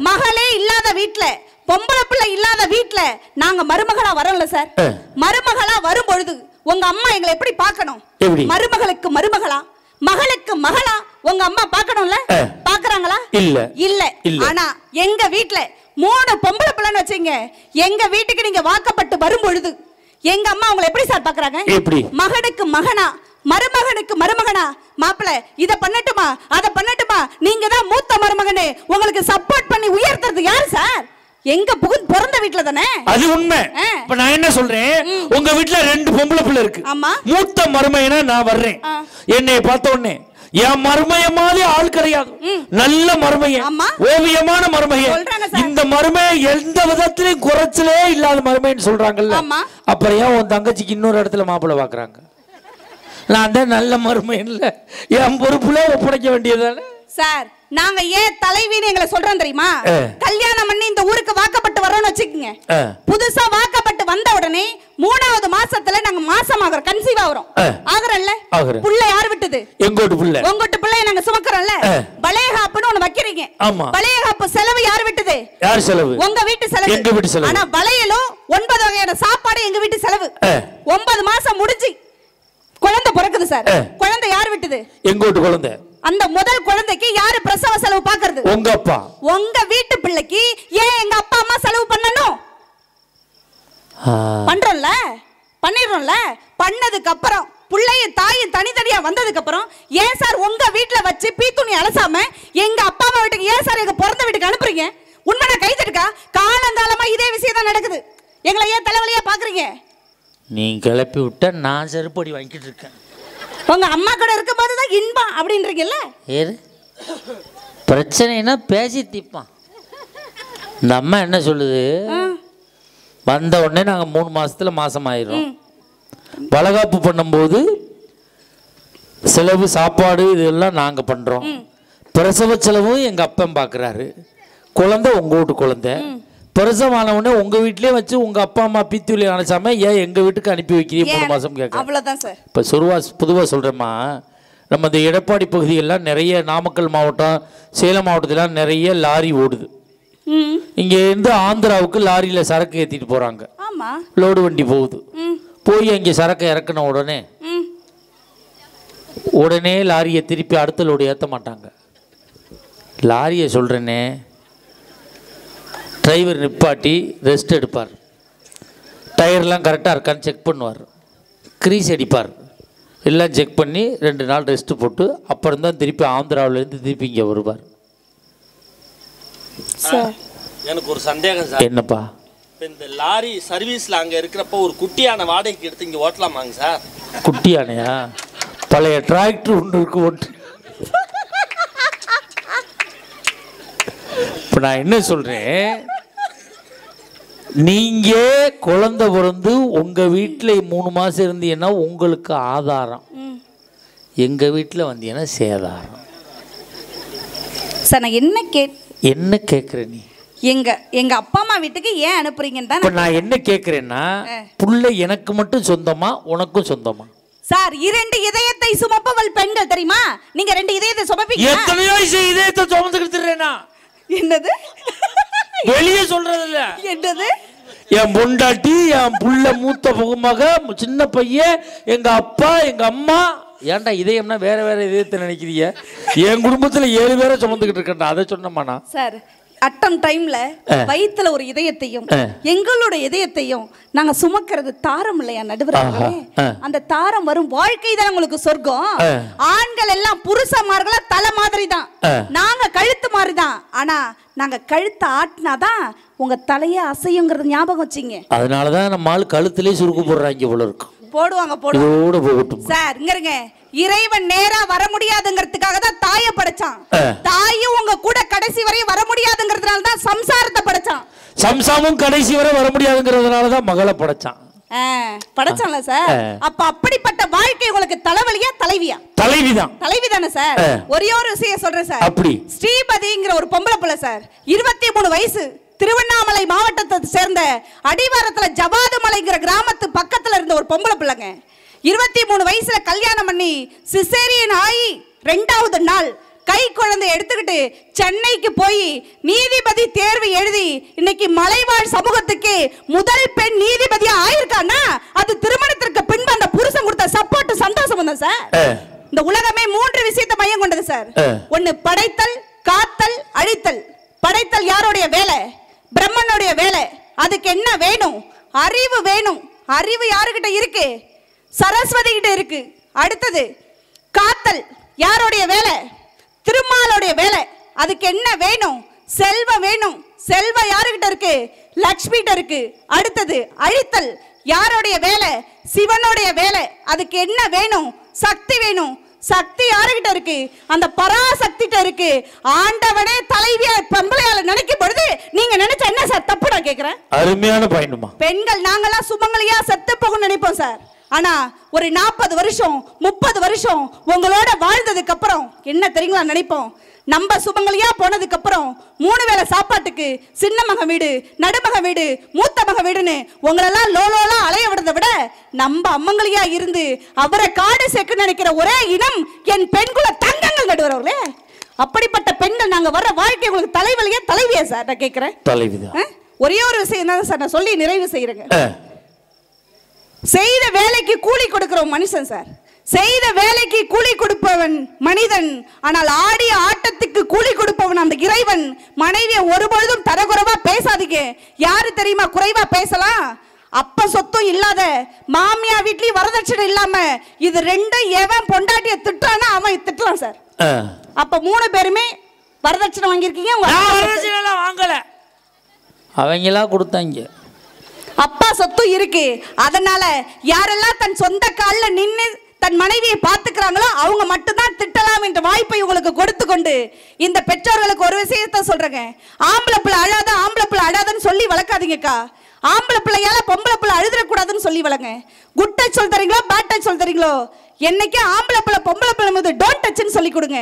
மகளே இல்லாத வீட்ல, பொம்பளை பிள்ளை இல்லாத வீட்ல நாங்க மருமகளா வரோம்ல சார். மருமகளா வரும் பொழுது உங்க அம்மா எங்களை எப்படி பார்க்கணும்? மருமகளுக்கு மருமகளா, மகளுக்கு மகளா உங்க அம்மா பார்க்கணும்ல? பாக்குறாங்களா? இல்ல. ஆனா எங்க வீட்ல 3 பொம்பளை பிள்ளைன்னு வச்சீங்க, எங்க வீட்டுக்கு நீங்க வாக்கப்பட்டு வரும் பொழுது எங்க அம்மா உங்களை எப்படி சார் பாக்குறாங்க? மகனுக்கு மகனா, மருமகனுக்கு மருமகனா, மாப்பிள்ள இத பண்ணட்டுமா அத பண்ணட்டுமா, நீங்க தான் மூத்த மருமகனே, உங்களுக்கு சப்போர்ட் பண்ணி உயர்த்துறது யாரு சார்? எங்க பிறந்த வீட்ல தானே. அது உண்மை. இப்ப நான் என்ன சொல்றேன், உங்க வீட்ல 2 பொம்பளை பிள்ளை இருக்கு. மூத்த மருமையனா நான் வர்றேன். என்னை பார்த்த உடனே என் மருமைய மாதிரி ஆள் கிடையாது, நல்ல மருமைய, ஓவியமான மருமைய. இந்த மருமைய எந்த விதத்திலையும் குறைச்சலே இல்லாத மருமைன்னு சொல்றாங்கல்ல. அப்புறம் ஏன் உன் தங்கச்சிக்கு இன்னொரு இடத்துல மாப்பிள்ளை பாக்குறாங்க? நான் தான் நல்ல மருமை இல்ல, என் பொறுப்புல ஒப்படைக்க வேண்டியதானே சார். நாங்க ஏன் தலைவின்னு எங்களை சொல்றோம் தெரியுமா? கல்யாணம் பண்ணி இந்த ஊருக்கு வாக்கப்பட்டு வரோம்னு வச்சுக்கோங்க. புதுசா வாக்கப்பட்டு வந்த உடனே 3வது மாசத்துல நாங்க மாசமாகறோம், கன்சீவ் ஆகுறோம். ஆகுறல்ல? புள்ள யார் விட்டது? எங்கோட்டு புள்ள. உங்கோட்டு புள்ளைய நாங்க சுமக்கறோம்ல. வளையகாப்புன்னு ஒன்னு வைக்கிறீங்க. வளையகாப்பு செலவு யார் விட்டது? யார் செலவு? உங்க வீட்டு செலவு. எங்க வீட்டு செலவு. ஆனா வளையலும் 9 வகையான சாப்பாடு எங்க வீட்டு செலவு. 9 மாசம் முடிஞ்சு குழந்தை பிறக்குது சார். குழந்தை யார் விட்டது? எங்கோட்டு குழந்தை. அந்த முதல் குழந்தைக்கு யாரு பிரசவ செலவு பாக்குறது? உங்க அப்பா. உங்க வீட்டு பிள்ளைக்கு ஏன் எங்க அப்பா அம்மா செலவு பண்ணணும்? பண்றோம்ல, பண்ணிடுறோம்ல. பண்ணதுக்கு அப்புறம் பிள்ளையும் தாயும் தனித்தனியா வந்ததுக்கு அப்புறம் ஏன் சார் உங்க வீட்டுல வச்சு பீத்துணி அலசாம எங்க அப்பா அம்மா வீட்டுக்கு ஏன் சார் எங்க பிறந்த வீட்டுக்கு அனுப்புறீங்க? உண்மையா கை தட்டுக்கா? காலங்காலமா இதே விஷயம் தான் நடக்குது. எங்களை ஏன் தலைவலியா பாக்குறீங்க? நீ கிளப்பி விட்ட நான் செருப்படி வாங்கிட்டு இருக்கேன். உங்க அம்மா கூட இருக்கும்போது தான் இன்பம் அப்படின்றீங்கல்ல. ஏறு பிரச்சனைனா பேசி தீப்பான். இந்த அம்மா என்ன சொல்லுது, வந்த உடனே நாங்கள் 3 மாசத்துல மாசம் ஆயிரும். வளகாப்பு பண்ணும்போது செலவு சாப்பாடு இதெல்லாம் நாங்கள் பண்ணுறோம். பிரசவ செலவும் எங்கள் அப்பன் பார்க்குறாரு. குழந்தை உங்கள் வீட்டு குழந்தை. பிரசவமான உடனே உங்க வீட்லயே வச்சு உங்க அப்பா அம்மா பீத்துளி அணைச்சாம ஏன் எங்க வீட்டுக்கு அனுப்பி வைக்கிறீங்க 3 மாசம் கேட்க. அவ்வளவுதான் சார். இப்ப பொதுவா சொல்றேம்மா, நம்ம இந்த எடப்பாடி பகுதியெல்லாம் நிறைய நாமக்கல் மாவட்டம், சேலம் மாவட்டத்திலாம் நிறைய லாரி ஓடுது. இங்க இருந்து ஆந்திராவுக்கு லாரியில சரக்கு ஏத்திட்டு போறாங்க. ஆமா, லோடு வண்டி போகுது. போய் அங்கே சரக்கு இறக்குன உடனே லாரியை திருப்பி அடுத்த லோடு ஏற்ற மாட்டாங்க. லாரியை சொல்றேனே, டிரைவர் நிப்பாட்டி ரெஸ்ட் எடுப்பார். டயர்லாம் கரெக்டாக இருக்கான்னு செக் பண்ணுவார். கிரீஸ் அடிப்பார். எல்லாம் செக் பண்ணி 2 நாள் ரெஸ்ட்டு போட்டு அப்புறம் தான் திருப்பி ஆந்திராவிலேருந்து திருப்பி இங்கே வருவார். சார் எனக்கு ஒரு சந்தேகம் சார். என்னப்பா? இந்த லாரி சர்வீஸில் அங்கே இருக்கிறப்போ ஒரு குட்டியான வாடகைக்கு எடுத்து இங்கே ஓட்டலாமாங்க சார்? குட்டியானையா? பழைய டிராக்டர் ஒன்று இருக்கு. ஒன்று இப்போ நான் என்ன சொல்கிறேன், நீங்க குழந்தை பிறந்து உங்க வீட்டில் 3 மாசம் இருந்தீங்கன்னா உங்களுக்கு ஆதாரம், எங்க வீட்டில் வந்தீங்கன்னா சேதாரம். சார் நான் என்ன கேட்குற நீ? எங்க அப்பா அம்மா வீட்டுக்கு ஏன் அனுப்புறீங்கன்னு தான். இப்போ நான் என்ன கேட்குறேன்னா, புள்ள எனக்கு மட்டும் சொந்தமா உனக்கும் சொந்தமா? சார் 2 இதயத்தை சுமப்பவள் பெண்கள் தெரியுமா? நீங்க 2 இதயத்தை சுமப்பீங்க. எத்தனையோ இதயத்தை சுமந்துக்கிட்டுறேனா? என்னது? வெளியே சொல்றது இல்ல. என்னது? என் பொண்டாட்டி, என் புள்ள, மூத்த மக, சின்ன பையன், எங்க அப்பா, எங்க அம்மா. ஏன்டா இதயம்னா வேற வேற இதயத்தை நினைக்கிறீங்க? என் குடும்பத்துல 7 பேரை சுமந்துக்கிட்டு இருக்கேன்டா. அதை சொன்னமாண்ணா சார். அட்டம் டைம்ல வயித்துல ஒரு இதயத்தையும் எங்களோட இதயத்தையும் நாங்க சுமக்கிறது தாரம் இல்லையா நடுவர்களே? அந்த தாரம் வரும் வாழ்க்கை தான் உங்களுக்கு சொர்க்கம். ஆண்கள் எல்லாம் புருஷமார்களா தலை மாதிரி தான், நாங்க கழுத்து மாதிரி தான். ஆனா நாங்க கழுத்து ஆட்டினாதான் உங்க தலைய அசையுங்கிறது ஞாபகம் வச்சுங்க. அதனாலதான் நம்ம ஆள் கழுத்திலே சுருக்கு போடுறாங்க போல இருக்கும். போடுவாங்க. சார் இங்க இருங்க, இறைவன் நேரா வர முடியாதுங்கிறதுக்காக தான் தாயை படைச்சான். தாயும் உங்க கூட கடைசி வரை வர முடியாதுங்கிறதுனால தான் சம்சாரத்தை படைச்சான். சம்சாரமும் கடைசி வரை வர முடியாதுங்கிறதுனால தான் மகளை படைச்சான். படைச்சான்ல சார். அப்ப அப்படிப்பட்ட வாழ்க்கை உங்களுக்கு தலைவலியா தலைவியா? தலைவிதானே சார். ஒரே ஒரு விஷயம் சொல்றேன் சார். அப்படி ஸ்ரீபதிங்கிற ஒரு பொம்பளை பிள்ளை சார், 23 வயசு, திருவண்ணாமலை மாவட்டத்தை சேர்ந்த அடிவாரத்துல ஜவாது மலைங்கிற கிராமத்து பக்கத்துல இருந்த ஒரு பொம்பளை பிள்ளைங்க. 23 வயசுல கல்யாணம் பண்ணி சிசேரியன் ஆகி 2வது நாள் கை குழந்தை எடுத்துக்கிட்டு சென்னைக்கு போய் நீதிபதி தேர்வு எழுதி இன்னைக்கு மலைவாழ் சமூகத்துக்கு முதல் பெண் நீதிபதியா ஆயிருக்கான்னா அது திருமணத்திற்கு பின்பு அந்த புருஷன் கொடுத்த சப்போர்ட் சந்தோஷம் தான் சார். இந்த உலகமே 3 விஷயத்தை மையம் கொண்டது சார். ஒன்னு படைத்தல், காத்தல், அழித்தல். படைத்தல் யாருடைய வேலை? பிரம்மனுடைய வேலை. அதுக்கு என்ன வேணும்? அறிவு வேணும். அறிவு யாருகிட்ட இருக்கு? சரஸ்வதி கிட்ட இருக்கு. அடுத்தது காத்தல் யாருடைய வேலை? திருமாலுடைய வேலை. அதுக்கு என்ன வேணும்? செல்வம் வேணும். செல்வம் யாருகிட்ட இருக்கு? லக்ஷ்மி கிட்ட இருக்கு. அடுத்தது அழித்தல் யாருடைய வேலை? சிவனுடைய வேலை. அதுக்கு என்ன வேணும்? சக்தி வேணும். சக்தி யாருகிட்ட இருக்கு? அந்த பராசக்திட்ட இருக்கு. ஆண்டவனே தலைவியா பொம்பளையால நினைக்கும் பொழுது நீங்க நினைச்ச என்ன சார் தப்பு? நான் கேக்குறேன். அருமையான பாயிண்ட்மா. பெண்கள் நாங்கெல்லாம் சுமங்கலியா செத்து போகும் நினைப்போம் சார். ஆனா ஒரு 40 வருஷம் 30 வருஷம் உங்களோட வாழ்ந்ததுக்கு அப்புறம் என்ன தெரியுங்களா நினைப்போம்? நம்ம சுமங்கலியா போனதுக்கு அப்புறம் 3 வேளை சாப்பாட்டுக்கு சின்ன மகன் வீடு, நடுமக வீடு, மூத்த மக வீடுன்னு உங்களெல்லாம் லோலோலாம் அலைய விடுறதை விட நம்ம அம்மங்கலியா இருந்து அவரை காடு சேர்க்க நினைக்கிற ஒரே இனம் என் பெண்குல தங்கங்கள் நடுவர்களே. அப்படிப்பட்ட பெண்கள் நாங்க வர்ற வாழ்க்கை உங்களுக்கு தலைவலியா தலைவியா சார்? நான் கேட்கிறேன். தலைவிதான். ஒரே ஒரு விஷயம் தான் சார் நான் சொல்லி நிறைவு செய்யறேங்க. செய்த வேலைக்கு கூலி கொடுக்கிற மனுஷன் சார், செய்த வேலைக்கு கூலி கொடுப்பவன் மனிதன். ஆனால் ஆடிய ஆட்டத்துக்கு கூலி கொடுப்பவன் அந்த இறைவன். மனைவியை ஒருபொழுதும் தரக்குறைவா பேசாதீங்க. யாரு தெரியுமா குறைவா பேசலாம்? அப்ப சொத்தும் இல்லாத மாமியா வீட்லயும் வரதட்சணை இல்லாம இது ரெண்டும் எவன் பொண்டாட்டிய திட்டானா அவன் திட்டலாம் சார். அப்ப 3 பேருமே வரதட்சணை வாங்கியிருக்கீங்க. வாங்கல, அவங்களா கொடுத்தாங்க. அப்பா சொத்து இருக்கு. அதனால யாரெல்லாம் தன் சொந்த காலில் நின்று தன் மனைவியை பார்த்துக்கிறாங்களோ அவங்க மட்டும்தான் திட்டலாம் என்ற வாய்ப்பை உங்களுக்கு கொடுத்து கொண்டு இந்த பெற்றோர்களுக்கு ஒரு விஷயத்த சொல்றேங்க. ஆம்பளை பிள்ளை அழாத, ஆம்பளை பிள்ளை அழாதன்னு சொல்லி வளர்க்காதீங்கக்கா. ஆம்பளை பிள்ளையால பொம்பளை பிள்ளை அழுதுறக்கூடாதுன்னு சொல்லி வளங்க. குட் டச் சொல் தரீங்களோ, பேட் டச் சொல் தரீங்களோ, என்னைக்கு ஆம்பளை பிள்ளை பொம்பளை பிள்ளை மீது டோன்ட் டச்னு சொல்லி கொடுங்க.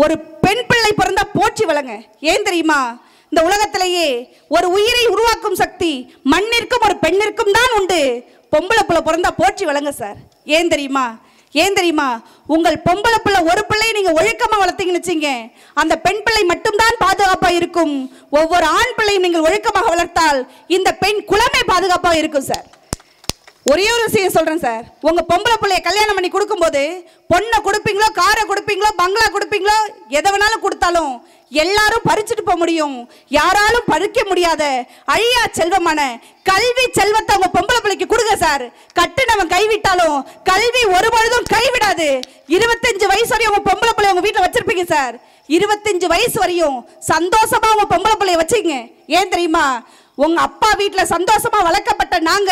ஒரு பெண் பிள்ளை பிறந்தா போற்றி வளங்க. ஏன் தெரியுமா? இந்த உலகத்திலேயே ஒரு உயிரை உருவாக்கும் சக்தி மண்ணிற்கும் ஒரு பெண்ணிற்கும் தான் உண்டு. பொம்பளை பிள்ளை பிறந்தா போற்றி வளங்க சார். ஏன் தெரியுமா? ஏன் தெரியுமா? உங்கள் பொம்பளை பிள்ளை ஒரு பிள்ளை நீங்க ஒழுக்கமா வளர்த்தீங்கன்னு வச்சுங்க, அந்த பெண் பிள்ளை மட்டும்தான் பாதுகாப்பா இருக்கும். ஒவ்வொரு ஆண் பிள்ளையும் நீங்கள் ஒழுக்கமாக வளர்த்தால் இந்த பெண் குலமே பாதுகாப்பா இருக்கும் சார். ஒரே ஒரு விஷயம் சொல்றேன் சார். உங்க பொம்பளை பிள்ளைய கல்யாணம் பண்ணி கொடுக்கும்போது பொண்ணை கொடுப்பீங்களோ, காரை கொடுப்பீங்களோ, பங்களா கொடுப்பீங்களோ, எதை வேணாலும் கொடுத்தாலும் எல்லாரும் பறிச்சுட்டு போக முடியும். யாராலும் பறிக்க முடியாத அழியா செல்வமான கல்வி செல்வத்தை உங்க பொம்பளை பிள்ளைக்கு கொடுங்க சார். கட்டுனவன் கைவிட்டாலும் கல்வி ஒருபொழுதும் கைவிடாது. 25 வயசு வரையும் உங்க பொம்பளை பிள்ளை உங்க வீட்டில் வச்சிருப்பீங்க சார். 25 வயசு வரையும் சந்தோஷமா உங்க பொம்பளை பிள்ளைய வச்சுங்க. ஏன் தெரியுமா? உங்க அப்பா வீட்டுல சந்தோஷமா வளர்க்கப்பட்ட நாங்க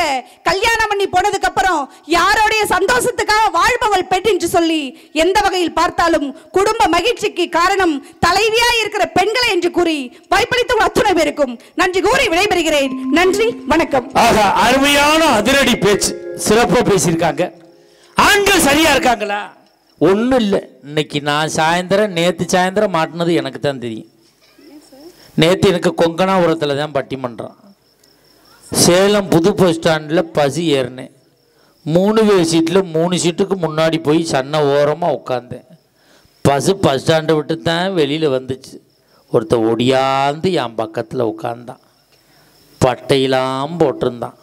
கல்யாணம் பண்ணி போனதுக்கு அப்புறம் யாரோடைய சந்தோஷத்துக்காக வாழ்பவள் பெண் என்று சொல்லி எந்த வகையில் பார்த்தாலும் குடும்ப மகிழ்ச்சிக்கு காரணம் தலைவியா இருக்கிற பெண்களை என்று கூறி வாய்ப்பளித்த அத்துணை பேருக்கும் நன்றி கூறி விடைபெறுகிறேன். நன்றி, வணக்கம். அருமையான அதிரடி பேச்சு, சிறப்பா பேசியிருக்காங்க. ஆண்கள் சரியா இருக்காங்களா? ஒன்றும் இல்லை. இன்னைக்கு நான் நேற்று சாயந்தரம் மாட்டினது எனக்கு தான் தெரியும். நேற்று எனக்கு கொங்கனாபுரத்தில் தான் பட்டிமன்றம். சேலம் புது பஸ் ஸ்டாண்டில் பசி ஏறினேன். 3 வே சீட்டில் 3 சீட்டுக்கு முன்னாடி போய் சன்ன ஓரமாக உட்காந்தேன். பஸ் ஸ்டாண்டை விட்டு தான் வெளியில் வந்துச்சு. ஒருத்தர் ஒடியாந்து என் பக்கத்தில் உட்காந்தான். பட்டையெல்லாம் போட்டிருந்தான்.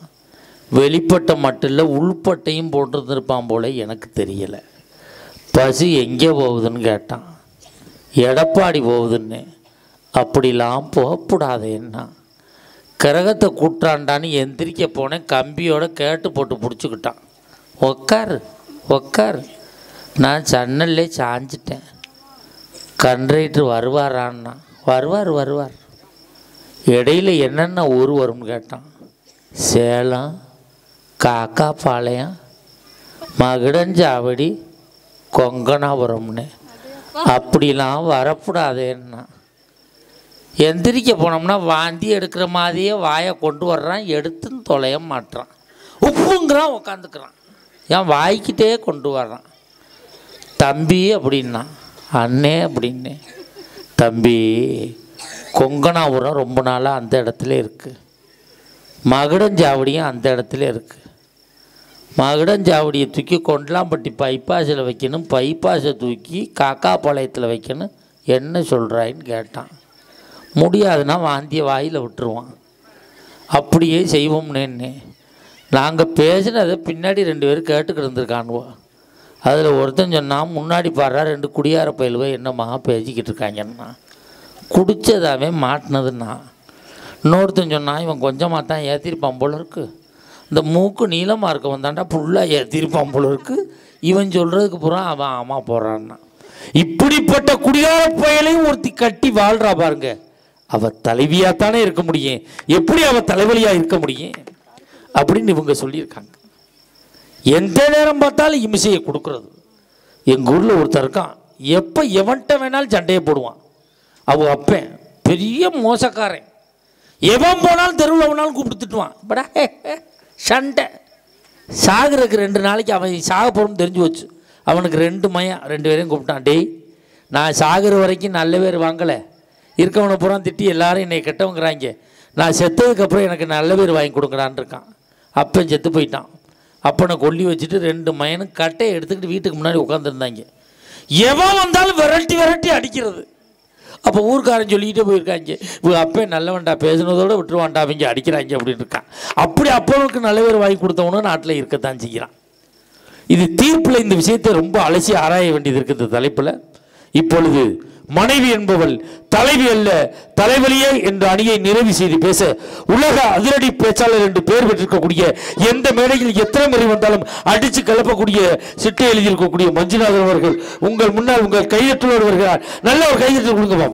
வெளிப்பட்டை மட்டும் இல்லை, உள்பட்டையும் போட்டிருந்துருப்பான் போல, எனக்கு தெரியலை. பஸ் எங்கே போகுதுன்னு கேட்டான். எடப்பாடி போகுதுன்னு. அப்படிலாம் போகக்கூடாதுன்னா கிரகத்தை கூட்டாண்டான்னு எந்திரிக்க போனேன். கம்பியோட கேட்டு போட்டு பிடிச்சிக்கிட்டான். உக்கார். நான் சன்னல்லே சாஞ்சிட்டேன். கண்ட்ரைட்டர் வருவாரான்னா. வருவார். இடையில என்னென்ன ஊர் வரும்னு கேட்டான். சேலம், காக்காபாளையம், மகுடஞ்சாவடி, கொங்கனாபுரம்னு. அப்படிலாம் வரக்கூடாதுன்னா எந்திரிக்க போனோம்னா வாந்தி எடுக்கிற மாதிரியே வாயை கொண்டு வர்றான். எடுத்துன்னு தொலைய மாட்டுறான். உப்புங்கிறான், உக்காந்துக்கிறான். ஏன் வாய்க்கிட்டே கொண்டு வர்றான். தம்பி அப்படின்னா, அண்ணே அப்படின்னு. தம்பி, கொங்கனாபுரம் ரொம்ப நாளாக அந்த இடத்துல இருக்குது. மகுடஞ்சாவடியும் அந்த இடத்துல இருக்குது. மகுடஞ்சாவடியை தூக்கி கொண்டலாம்பட்டி பைபாஸில் வைக்கணும், பைபாஸை தூக்கி காக்காபாளையத்தில் வைக்கணும். என்ன சொல்கிறாயின்னு கேட்டான். முடியாதுன்னா வாந்திய வாயில் விட்டுருவான். அப்படியே செய்வோம்னே. நாங்கள் பேசினதை பின்னாடி 2 பேர் கேட்டுக்கிட்டு இருந்திருக்கானுவோம். அதில் ஒருத்தன் சொன்னால், முன்னாடி பாடுறா 2 குடியார பயிலுவை என்னம்மா பேசிக்கிட்டு இருக்காங்கன்னா. குடித்ததாவே மாட்டினதுன்னா. இன்னொருத்தன் சொன்னால், இவன் கொஞ்சமாக தான் ஏற்றிருப்பான் போல இருக்கு. இந்த மூக்கு நீளமாக இருக்க வந்தாண்டா ஃபுல்லாக ஏற்றிருப்பான் போல இருக்கு. இவன் சொல்கிறதுக்கு பூரா அவன் ஆமாம் போகிறான்னா. இப்படிப்பட்ட குடியார பயலையும் ஒருத்தி கட்டி வாழ்கிறா பாருங்க. அவள் தலைவியாத்தானே இருக்க முடியும், எப்படி அவள் தலைவலியாக இருக்க முடியும் அப்படின்னு இவங்க சொல்லியிருக்காங்க. எந்த நேரம் பார்த்தாலும் இமிசையை கொடுக்கறது. எங்கள் ஊரில் ஒருத்தர் இருக்கான். எப்போ எவன்கிட்ட வேணாலும் சண்டையை போடுவான். அவன் அப்பன் பெரிய மோசக்காரன். எவன் போனாலும் தெருவில் வேணாலும் கூப்பிட்டுட்டுவான். படா சண்டை. சாகிறதுக்கு 2 நாளைக்கு அவன் சாக போகணும்னு தெரிஞ்சு வச்சு அவனுக்கு 2 மையம் 2 பேரையும் கூப்பிட்டான். டேய், நான் சாகிற வரைக்கும் நல்ல பேர் வாங்கலை, இருக்கவனை பூரா திட்டி எல்லாரும் என்னை கெட்டவங்கிறாங்க, நான் செத்ததுக்கப்புறம் எனக்கு நல்ல பேர் வாங்கி கொடுக்குறான்னு இருக்கான். அப்பன் செத்து போயிட்டான். அப்பனை கொல்லி வச்சுட்டு 2 மயனும் கட்டையை எடுத்துக்கிட்டு வீட்டுக்கு முன்னாடி உட்காந்துருந்தாங்க. எவன் வந்தாலும் விரட்டி விரட்டி அடிக்கிறது. அப்போ ஊர்க்காரன் சொல்லிக்கிட்டே போயிருக்காங்க, இவங்க அப்பே நல்லவன்டா, பேசுனதோடு விட்டுருவான்டா, அவங்க அடிக்கிறாங்க அப்படின்னு இருக்கான். அப்படி அப்பனுக்கு நல்ல பேர் வாங்கி கொடுத்தவனும் நாட்டில் இருக்கத்தான் செய்கிறான். இது தீர்ப்பில் இந்த விஷயத்தை ரொம்ப அலசி ஆராய வேண்டியது இருக்குது. இந்த தலைப்பில் இப்பொழுது மனைவி என்பவள் தலைவி அல்ல தலைவலியே என்ற அணியை நிறைவு செய்து பேச உலக அதிரடி பேச்சாளர் என்று பெயர் பெற்றிருக்கக்கூடிய, எந்த மேடையில் எத்தனை முறை வந்தாலும் அடித்து கிளப்பக்கூடிய சிட்டை எழுதியிருக்கக்கூடிய மஞ்சுநாதன் அவர்கள் உங்கள் முன்னால் உங்கள் கையெழுத்து வருகிறார். நல்ல ஒரு கையெழுத்து கொடுங்க.